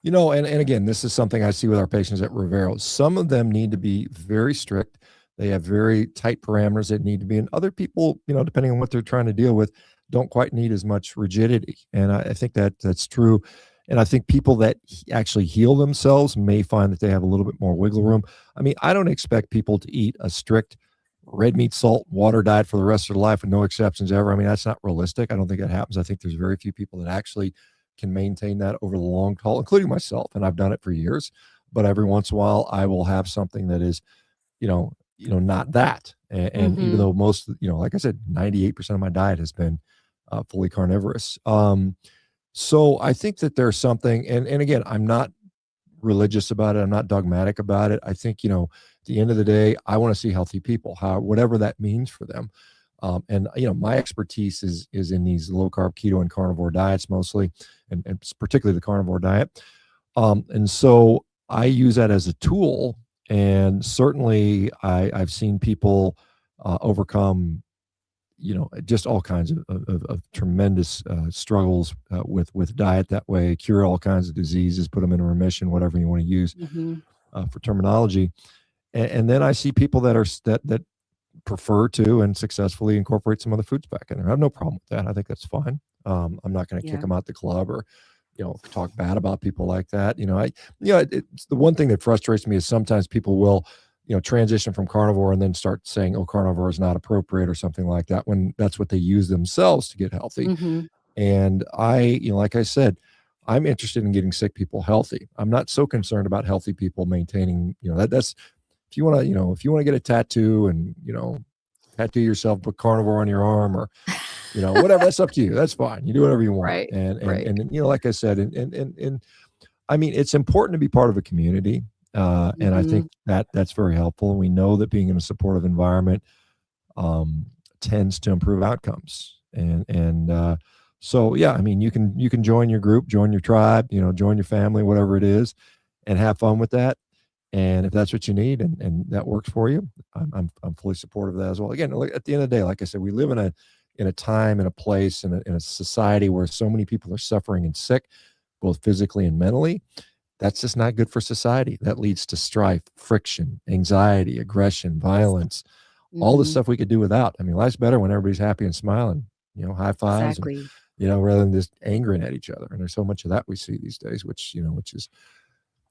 again, this is something I see with our patients at Rivero. Some of them need to be very strict. They have very tight parameters that need to be, and other people, depending on what they're trying to deal with, don't quite need as much rigidity. And I think that that's true. And I think people that actually heal themselves may find that they have a little bit more wiggle room. I mean, I don't expect people to eat a strict red meat, salt, water diet for the rest of their life with no exceptions ever. I mean, that's not realistic. I don't think that happens. I think there's very few people that actually can maintain that over the long haul, including myself. And I've done it for years. But every once in a while, I will have something that is, not that. And even Mhm. though most, like I said, 98% of my diet has been fully carnivorous. So I think that there's something, and again, I'm not religious about it. I'm not dogmatic about it. I think, at the end of the day, I want to see healthy people, whatever that means for them. And my expertise is in these low carb, keto, and carnivore diets mostly, and particularly the carnivore diet. And so I use that as a tool. And certainly, I've seen people overcome, just all kinds of tremendous struggles with diet that way, cure all kinds of diseases, put them in remission, whatever you want to use Mhm. for terminology. And then I see people that prefer to and successfully incorporate some other foods back in there. I have no problem with that. I think that's fine. I'm not going to kick Yeah. them out the club or, talk bad about people like that. It's the one thing that frustrates me is sometimes people will, transition from carnivore and then start saying, oh, carnivore is not appropriate or something like that when that's what they use themselves to get healthy. Mhm. And like I said, I'm interested in getting sick people healthy. I'm not so concerned about healthy people maintaining, that's if you want to, if you want to get a tattoo and, tattoo yourself, put carnivore on your arm or, whatever, that's up to you. That's fine. You do whatever you want. Right. And, Right. like I said, and I mean, it's important to be part of a community. And I think Mhm. that that's very helpful. We know that being in a supportive environment um, tends to improve outcomes. So yeah, I mean, you can join your group, join your tribe, join your family, whatever it is, and have fun with that. And if that's what you need and that works for you, I'm fully supportive of that as well. Again, at the end of the day, like I said, we live in a time, in a place, in a society where so many people are suffering and sick, both physically and mentally. That's just not good for society. That leads to strife, friction, anxiety, aggression, violence, all the Mhm. stuff we could do without. I mean, life's better when everybody's happy and smiling, high fives and, Exactly. rather than just angering at each other. And there's so much of that we see these days, which is,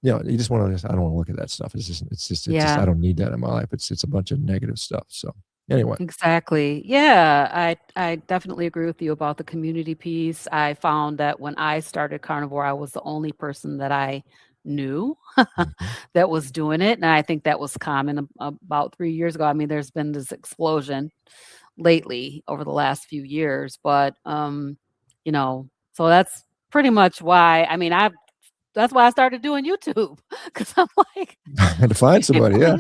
you just want to, I don't want to look at that stuff. It's just, I Yeah. don't need that in my life. It's a bunch of negative stuff. So anyway, Exactly. Yeah, I definitely agree with you about the community piece. I found that when I started carnivore, I was the only person that I knew mhm. that was doing it, and I think that was common about 3 years ago. I mean, there's been this explosion lately over the last few years, but so that's pretty much why. I mean, I that's why I started doing YouTube because I'm like, And to find somebody. Yeah.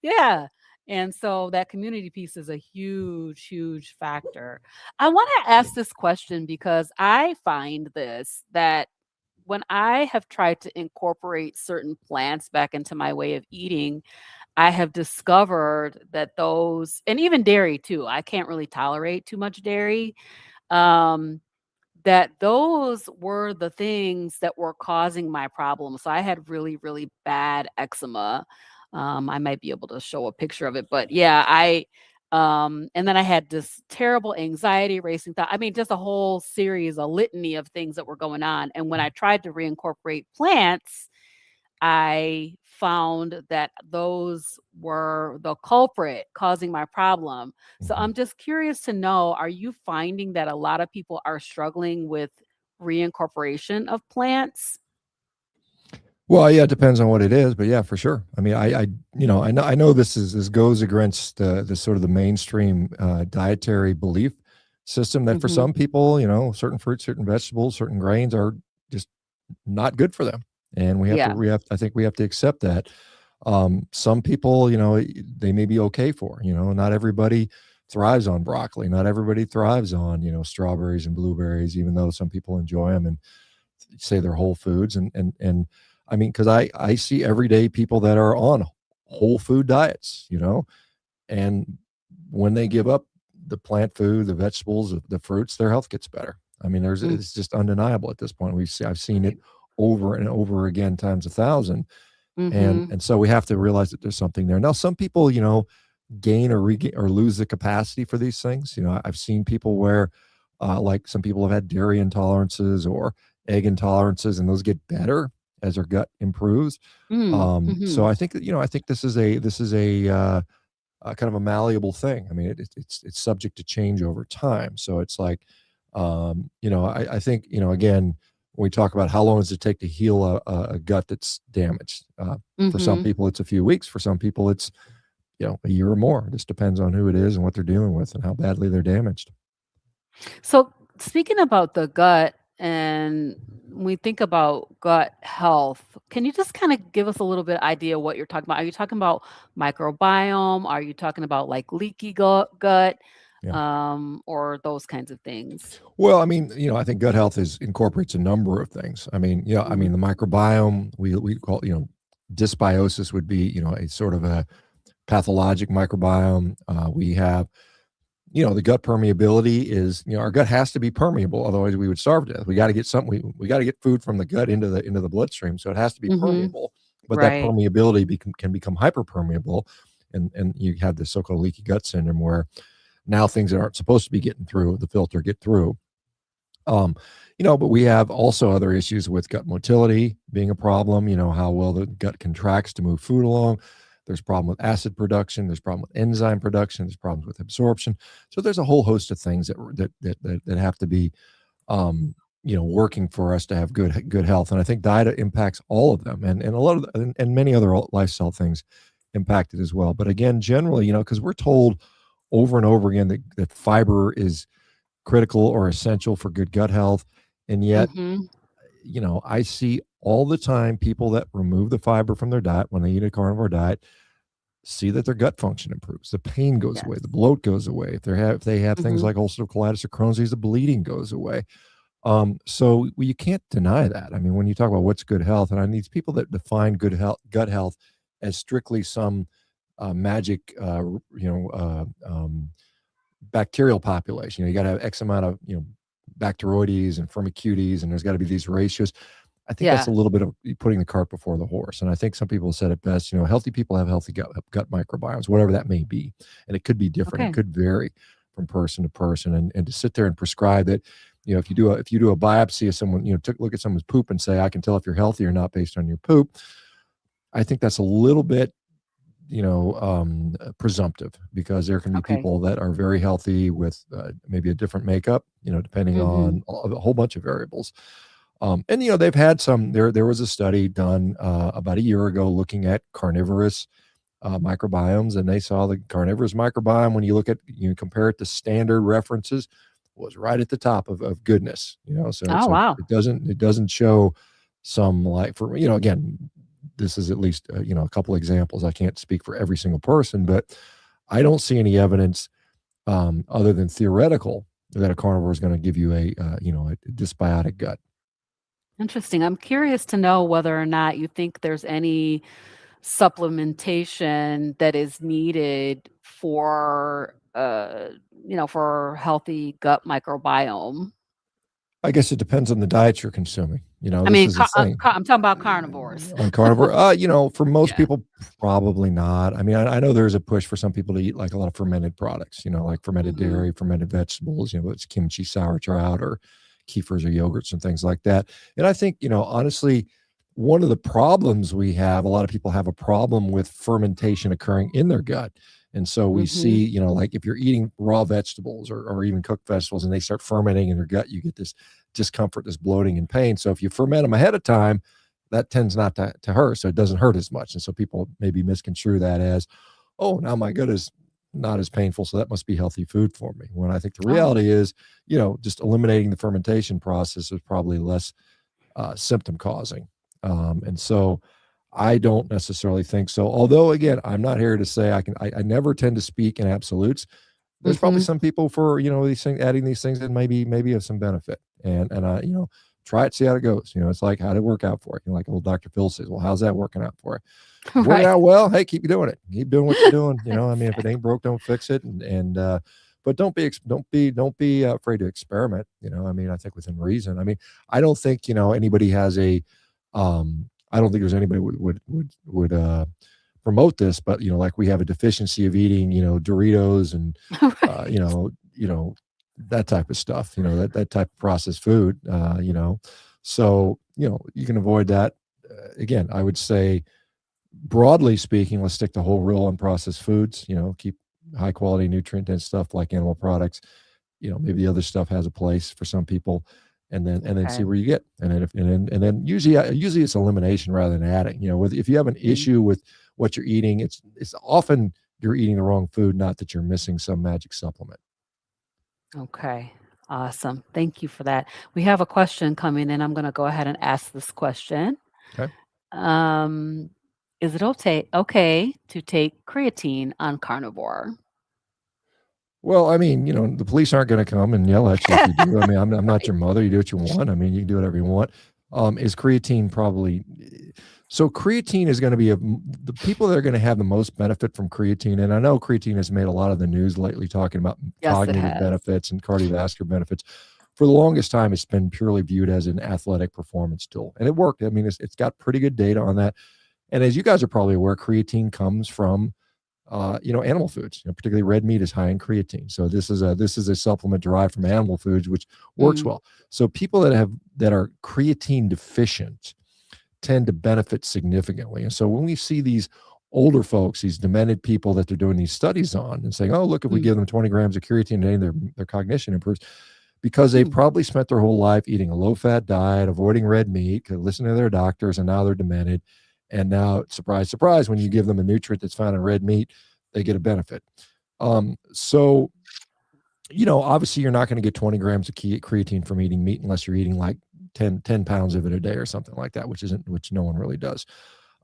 yeah. And so that community piece is a huge, huge factor. I want to ask this question because I find this that when I have tried to incorporate certain plants back into my way of eating, I have discovered that those, and even dairy too, I can't really tolerate too much dairy. Um, that those were the things that were causing my problems. So I had really, really bad eczema. I might be able to show a picture of it, but yeah, and then I had this terrible anxiety, racing thought. I mean, just a whole series, a litany of things that were going on. And when I tried to reincorporate plants, I found that those were the culprit causing my problem. So Mhm. I'm just curious to know, are you finding that a lot of people are struggling with reincorporation of plants? Well, yeah, it depends on what it is, but yeah, for sure. I mean, I know this goes against the sort of the mainstream dietary belief system that for Mhm. some people, certain fruits, certain vegetables, certain grains are just not good for them, and Yeah. I think we have to accept that. Some people, they may be okay for, not everybody. thrives on broccoli. Not everybody thrives on, strawberries and blueberries, even though some people enjoy them and say they're whole foods. And I mean, because I see everyday people that are on whole food diets, and when they give up the plant food, the vegetables, the fruits, their health gets better. I mean, Mm, it's just undeniable at this point. I've seen it right. over and over again times 1,000, and Mhm. so we have to realize that there's something there. Now, some people, gain or regain or lose the capacity for these things. I've seen people where, like some people have had dairy intolerances or egg intolerances, and those get better as their gut improves. Mm, So mhm. I think that, I think this is a kind of a malleable thing. I mean, it's subject to change over time. So it's like, I think, again, when we talk about how long does it take to heal a gut that's damaged, for some Mhm. people it's a few weeks, for some people it's, a year or more. It just depends on who it is and what they're dealing with and how badly they're damaged. So, speaking about the gut and when we think about gut health, can you just kinda give us a little bit idea what you're talking about? Are you talking about microbiome? Are you talking about, like, leaky gut, Yeah. or those kinds of things? Well, I mean, I think gut health is incorporates a number of things. I mean, Mhm. the microbiome we call, dysbiosis would be, a sort of a pathologic microbiome. We have, the gut permeability is, our gut has to be permeable, otherwise we would starve to death. We got to get something. We got to get food from the gut into the bloodstream, so it has to be Mhm. permeable. But that Right. permeability can become hyperpermeable, and you have this so-called leaky gut syndrome, where now things that aren't supposed to be getting through the filter get through. Um, but we have also other issues with gut motility being a problem, how well the gut contracts to move food along. There's a problem with acid production. There's a problem with enzyme production. There's problems with absorption. So there's a whole host of things that have to be, um, working for us to have good health. And I think diet impacts all of them, and a lot of and many other lifestyle things impact it as well. But again, generally, because we're told over and over again that fiber is critical or essential for good gut health. And yet, Mhm. I see all the time people that remove the fiber from their diet when they eat a carnivore diet see that their gut function improves. The pain goes away, the Yes. bloat goes away. If they have things Mhm. like ulcerative colitis or Crohn's disease, the bleeding goes away. So you can't deny that. I mean, when you talk about what's good health, and I need people that define good health, gut health, as strictly some magic, bacterial population. You got to have X amount of, Bacteroides and Firmicutes, and there's got to be these ratios. I think that's a Yeah. little bit of putting the cart before the horse. And I think some people said it best, healthy people have healthy gut microbiomes, whatever that may be. And it could be different. It Okay. could vary from person to person. And to sit there and prescribe that, if you do a biopsy of someone, look at someone's poop and say, I can tell if you're healthy or not based on your poop. I think that's a little bit, presumptive, because there can be Okay. people that are very healthy with maybe a different makeup, depending Mhm. on a whole bunch of variables. And they've had some. There was a study done about a year ago looking at carnivorous microbiomes, and they saw the carnivorous microbiome, when you compare it to standard references, was right at the top of goodness. Oh, So wow. it doesn't show some, like, for, again, this is at least a couple examples. I can't speak for every single person, but I don't see any evidence, other than theoretical, that a carnivore is going to give you a dysbiotic gut. Interesting. I'm curious to know whether or not you think there's any supplementation that is needed for, for healthy gut microbiome. I guess it depends on the diet you're consuming. I This mean, is the thing. I'm talking about carnivores. On carnivore, for most Yeah. people, probably not. I mean, I know there's a push for some people to eat like a lot of fermented products, like fermented Mhm. dairy, fermented vegetables, it's kimchi, sauerkraut, or kefirs or yogurts and things like that. And I think, honestly, one of the problems we have, a lot of people have a problem with fermentation occurring in their gut. And so we Mhm. see, like if you're eating raw vegetables, or even cooked vegetables, and they start fermenting in your gut, you get this discomfort, this bloating and pain. So if you ferment them ahead of time, that tends not to hurt. So it doesn't hurt as much. And so people maybe misconstrue that as, oh, now my gut is not as painful, so that must be healthy food for me. When I think the Oh, reality is, just eliminating the fermentation process is probably less symptom causing. And so I don't necessarily think so. Although, again, I'm not here to say I never tend to speak in absolutes. there's probably Mhm. some people for, these things, adding these things that maybe have some benefit. And I, try it, see how it goes. It's like, how did it work out for you? Like old Dr. Phil says, well, how's that working out for you? It's working Right. out well. Hey, keep doing it. Keep doing what you're doing. I mean, if it ain't Exactly. broke, don't fix it. But don't be afraid to experiment. I mean, I think within reason. I mean, I don't think anybody has I don't think there's anybody would promote this, but like we have a deficiency of eating Doritos and Right. that type of stuff. That type of processed food. So you can avoid that. Again, I would say broadly speaking, let's stick to whole real unprocessed foods. Keep high quality nutrient dense stuff like animal products. Maybe the other stuff has a place for some people, and then see Okay. where you get. And then usually it's elimination rather than adding. If you have an Mm. issue with what you're eating, it's often you're eating the wrong food, not that you're missing some magic supplement. Okay. Awesome. Thank you for that. We have a question coming in. I'm gonna go ahead and ask this question. Okay. Um, is it okay to take creatine on carnivore? Well, I mean, the police aren't going to come and yell at you if you do. I mean, I'm not Right. your mother. You do what you want. I mean, you can do whatever you want. Is creatine probably so? Creatine is going to be the people that are going to have the most benefit from creatine. And I know creatine has made a lot of the news lately, talking about Yes, it cognitive has. benefits and cardiovascular benefits. For the longest time, it's been purely viewed as an athletic performance tool, and it worked. I mean, it's got pretty good data on that. And as you guys are probably aware, creatine comes from animal foods. Particularly red meat is high in creatine. So this is a supplement derived from animal foods, which works Mm, well. So people that are creatine deficient tend to benefit significantly. And so when we see these older folks, these demented people that they're doing these studies on and saying, oh, look, if we mm, give them 20 grams of creatine a day, their cognition improves because they've mm. probably spent their whole life eating a low fat diet, avoiding red meat, listening to their doctors, and now they're demented. And now, surprise, surprise, when you give them a nutrient that's found in red meat, they get a benefit. So, obviously you're not going to get 20 grams of creatine from eating meat unless you're eating like 10 pounds of it a day or something like that, which no one really does.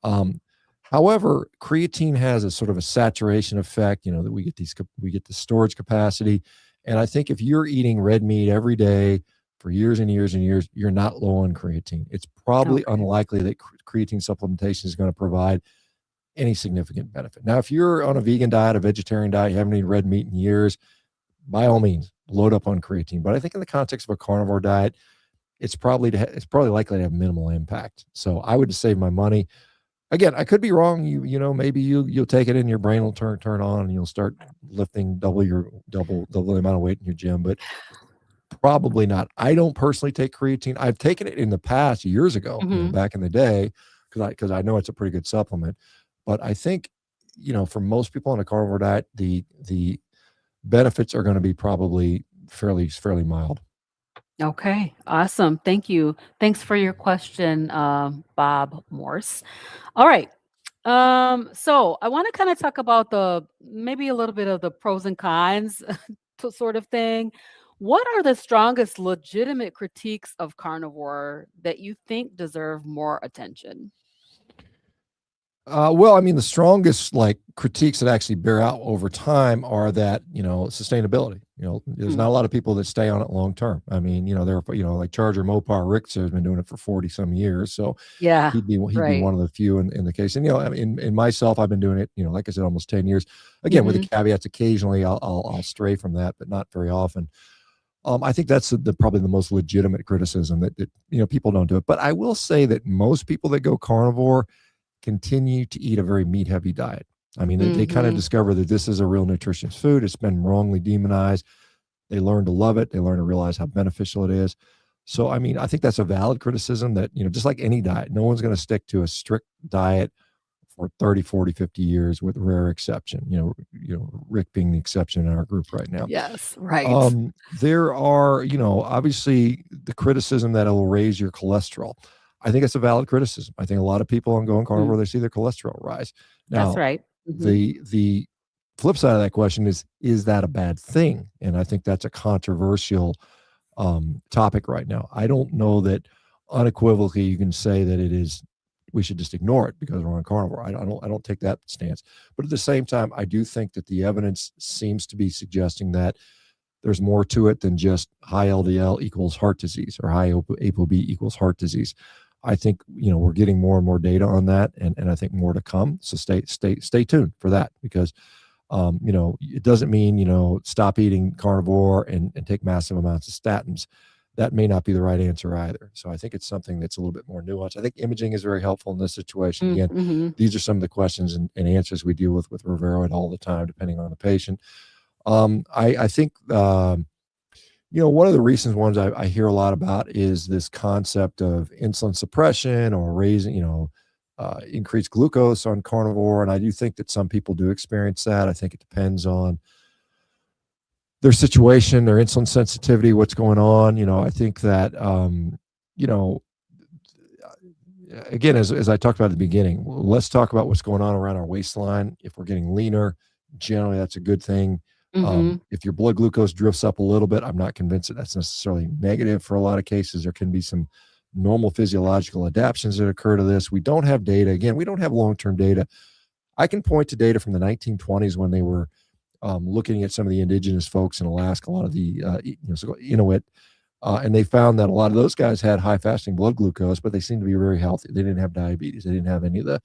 Um, However, creatine has a sort of a saturation effect, that we get the storage capacity. And I think if you're eating red meat every day for years and years and years, you're not low on creatine. It's probably Okay. unlikely that creatine supplementation is going to provide any significant benefit. Now, if you're on a vegan diet, a vegetarian diet, you haven't eaten red meat in years, by all means, load up on creatine. But I think in the context of a carnivore diet, it's probably likely to have minimal impact. So I would save my money. Again, I could be wrong. Maybe you'll take it and your brain will turn on and you'll start lifting double the amount of weight in your gym, but probably not. I don't personally take creatine. I've taken it in the past years ago, Mhm. back in the day, because I know it's a pretty good supplement. But I think, for most people on a carnivore diet, the benefits are going to be probably fairly mild. Okay. Awesome. Thank you. Thanks for your question, Bob Morse. All right. So I want to kind of talk about maybe a little bit of the pros and cons sort of thing. What are the strongest legitimate critiques of carnivore that you think deserve more attention? Well, I mean, the strongest like critiques that actually bear out over time are that sustainability. There's Mm. not a lot of people that stay on it long term. I mean, there are like Charger Mopar Rick has been doing it for 40 some years, so Yeah. he'd be Right. one of the few in the case. And I mean, in myself, I've been doing it. Like I said, almost 10 years. Again, with the Hmm. caveats, occasionally I'll stray from that, but not very often. I think that's probably the most legitimate criticism that people don't do it. But I will say that most people that go carnivore continue to eat a very meat heavy diet. I mean, they kind of Hmm. discover that this is a real nutritious food. It's been wrongly demonized. They learn to love it. They learn to realize how beneficial it is. So, I mean, I think that's a valid criticism that, just like any diet, no one's going to stick to a strict diet for 30, 40, 50 years with rare exception, Rick being the exception in our group right now. Yes. Right. There are, obviously the criticism that it will raise your cholesterol. I think it's a valid criticism. I think a lot of people on going carnivore, Mm. they see their cholesterol rise. That's Now, right. Hmm. the flip side of that question is that a bad thing? And I think that's a controversial topic right now. I don't know that unequivocally you can say that it is just ignore it because we're on carnivore. I don't take that stance. But at the same time, I do think that the evidence seems to be suggesting that there's more to it than just high LDL equals heart disease or high ApoB equals heart disease. I think, we're getting more and more data on that, and I think more to come. So stay tuned for that, because it doesn't mean, stop eating carnivore and take massive amounts of statins. That may not be the right answer either. So I think it's something that's a little bit more nuanced. I think imaging is very helpful in this situation. Again, Mm-hmm. these are some of the questions and answers we deal with Rivero all the time, depending on the patient. I think, one of the recent ones I hear a lot about is this concept of insulin suppression or raising, increased glucose on carnivore. And I do think that some people do experience that. I think it depends on their situation, their insulin sensitivity, what's going on. I think that, again, as I talked about at the beginning, let's talk about what's going on around our waistline. If we're getting leaner, generally that's a good thing. Mm-hmm. If your blood glucose drifts up a little bit, I'm not convinced that that's necessarily negative. For a lot of cases, there can be some normal physiological adaptations that occur to this. We don't have data. Again, we don't have long-term data. I can point to data from the 1920s when they were looking at some of the indigenous folks in Alaska, a lot of the Inuit, and they found that a lot of those guys had high fasting blood glucose, but they seemed to be very healthy. They didn't have diabetes. They didn't have any of the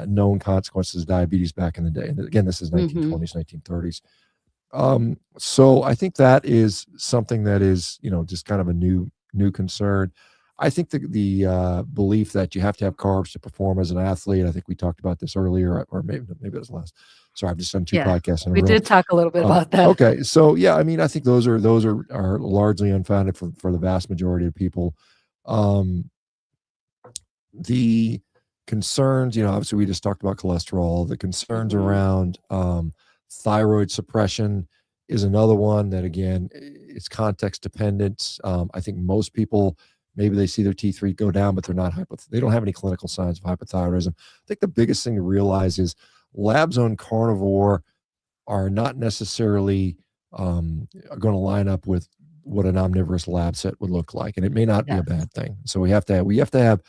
known consequences of diabetes back in the day. And again, this is Mm-hmm. 1920s, 1930s. So I think that is something that is, just kind of a new concern. I think the belief that you have to have carbs to perform as an athlete. I think we talked about this earlier, or maybe it was last. Sorry, I've just done two Yeah, podcasts in a we row. did talk a little bit about that. Okay, so yeah, I mean, I think those are largely unfounded for the vast majority of people. The concerns, obviously we just talked about cholesterol. The concerns Mm-hmm. around thyroid suppression is another one that, again, it's context dependent. I think most people, maybe they see their T3 go down, but they don't have any clinical signs of hypothyroidism. I think the biggest thing to realize is labs on carnivore are not necessarily going to line up with what an omnivorous lab set would look like, and it may not be a Yes. bad thing. So we have to have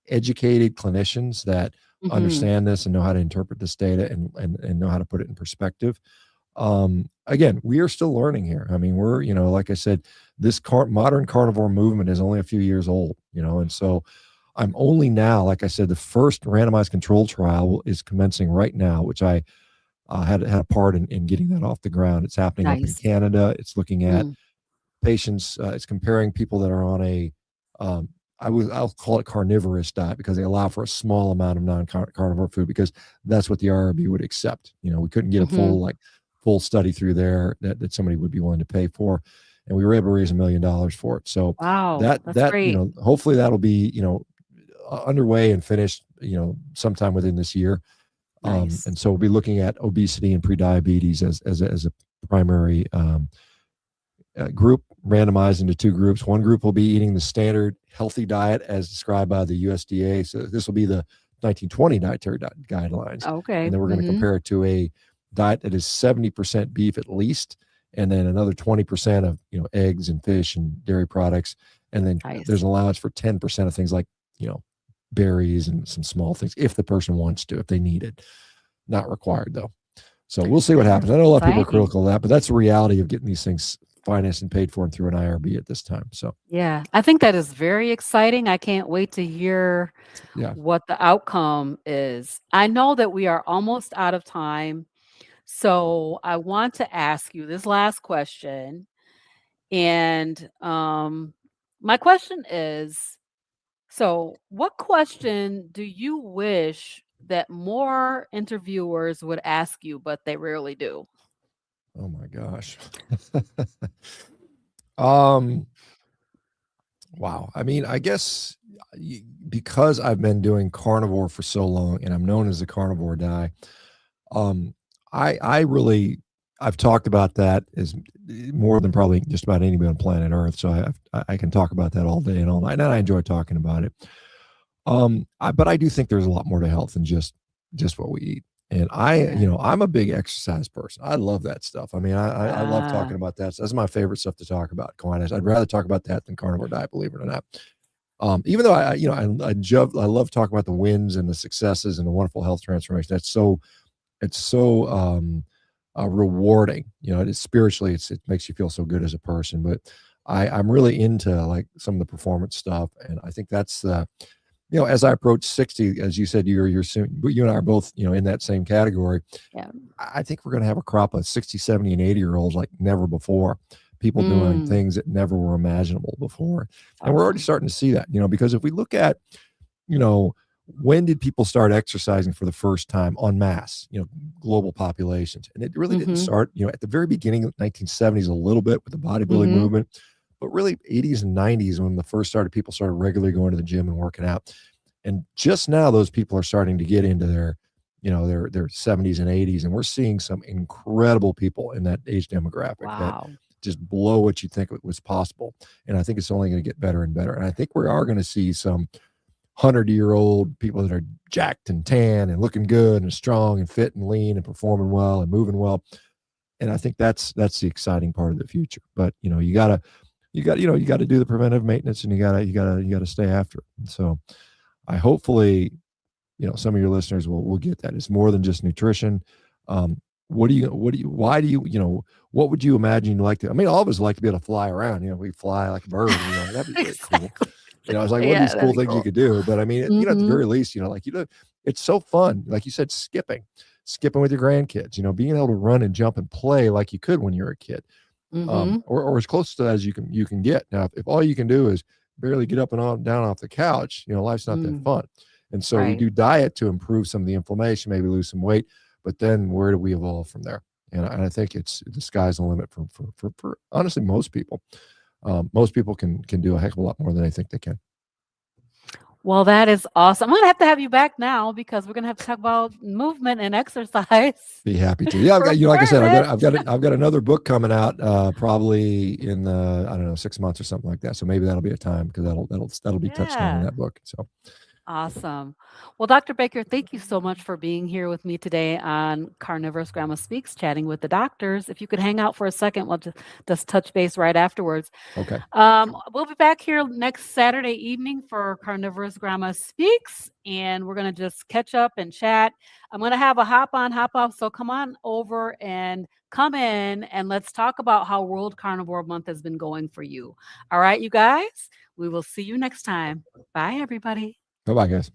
educated clinicians that Mm-hmm. understand this and know how to interpret this data and know how to put it in perspective. Again, we are still learning here. I mean, we're, like I said, this modern carnivore movement is only a few years old, and so I'm only now, like I said, the first randomized control trial is commencing right now, which I had a part in getting that off the ground. It's happening up in Nice. Canada. It's looking at Mm. patients. It's comparing people that are on a um, I'll call it carnivorous diet, because they allow for a small amount of non-carnivore food, because that's what the IRB would accept. We couldn't get a Mm-hmm. full study through there that somebody would be willing to pay for, and we were able to raise $1 million for it. So Wow, that that's great. hopefully that'll be underway and finished sometime within this year. Nice. And so we'll be looking at obesity and prediabetes as a primary group, randomized into two groups. One group will be eating the standard healthy diet as described by the USDA. So this will be the 1920 dietary guidelines. Okay. And then we're going to Mm-hmm. compare it to a diet that is 70% beef at least, and then another 20% of eggs and fish and dairy products. And then there's Nice. an allowance for 10% of things like berries and some small things, if the person wants to, if they need it. Not required though. So we'll see what That happens. is I know a lot of people are exciting. critical of that, but that's the reality of getting these things financed and paid for and through an IRB at this time. So Yeah, I think that is very exciting. I can't wait to hear yeah. what the outcome is. I know that we are almost out of time, so I want to ask you this last question. And my question is, so what question do you wish that more interviewers would ask you, but they rarely do? Oh my gosh. um wow. I mean, I guess because I've been doing carnivore for so long and I'm known as the carnivore guy, um I really, I've talked about that as more than probably just about anybody on planet Earth. So I can talk about that all day and all night, and I enjoy talking about it. But I do think there's a lot more to health than just what we eat. And Yeah. I'm a big exercise person. I love that stuff. I mean, I love Ah, talking about that. That's my favorite stuff to talk about. Quinine. I'd rather talk about that than carnivore diet, believe it or not. Even though I love talking about the wins and the successes and the wonderful health transformation. It's so rewarding. It's spiritually, it makes you feel so good as a person. But I'm really into like some of the performance stuff, and I think that's as I approach 60, as you said, you're soon, but you and I are both in that same category. Yeah. I think we're going to have a crop of 60, 70, and 80-year-olds like never before. People doing Mm, things that never were imaginable before. it's And we're already awesome. starting to see that, because if we look at, you know, when did people start exercising for the first time en masse, global populations? And it really didn't Mhm. start, at the very beginning of the 1970s, a little bit with the bodybuilding Mhm. movement, but really 80s and 90s when people started regularly going to the gym and working out. And just now those people are starting to get into their 70s and 80s. And we're seeing some incredible people in that age demographic that Wow. just blow what you think was possible. And I think it's only going to get better and better. And I think we are going to see some 100-year-old people that are jacked and tan and looking good and strong and fit and lean and performing well and moving well. And I think that's the exciting part of the future. But you got to do the preventive maintenance, and you got to stay after it. And so I hopefully some of your listeners will get that. It's more than just nutrition. Why do what would you imagine you'd like to? I mean, all of us like to be able to fly around. We fly like a bird. That'd be really cool. Exactly. It's like, what are Yeah, these that'd cool be things you cool. could do? But I mean, at the Mhm. very least, it's so fun. Like you said, skipping with your grandkids, being able to run and jump and play like you could when you were a kid, Mhm. or as close to that as you can get. Now, if all you can do is barely get up and on down off the couch, life's not that Mm. fun. And so we Right. do diet to improve some of the inflammation, maybe lose some weight, but then where do we evolve from there? And I think it's the sky's the limit for honestly most people. Most people can do a heck of a lot more than they think they can. Well, that is awesome. I'm gonna have to have you back now because we're gonna have to talk about movement and exercise Be happy to. Yeah, I've got like I said, performance. I've got another book coming out probably in the I don't know 6 months or something like that. So maybe that'll be a time because that'll be touched on in Yeah. that book. So Awesome. Well, Dr. Baker, thank you so much for being here with me today on Carnivorous Grandma Speaks, chatting with the doctors. If you could hang out for a second, we'll just touch base right afterwards. okay, We'll be back here next Saturday evening for Carnivorous Grandma Speaks, and we're going to just catch up and chat. I'm going to have a hop on, hop off. So come on over and come in and let's talk about how World Carnivore Month has been going for you. All right, you guys, we will see you next time. Bye, everybody. bye bye, guys.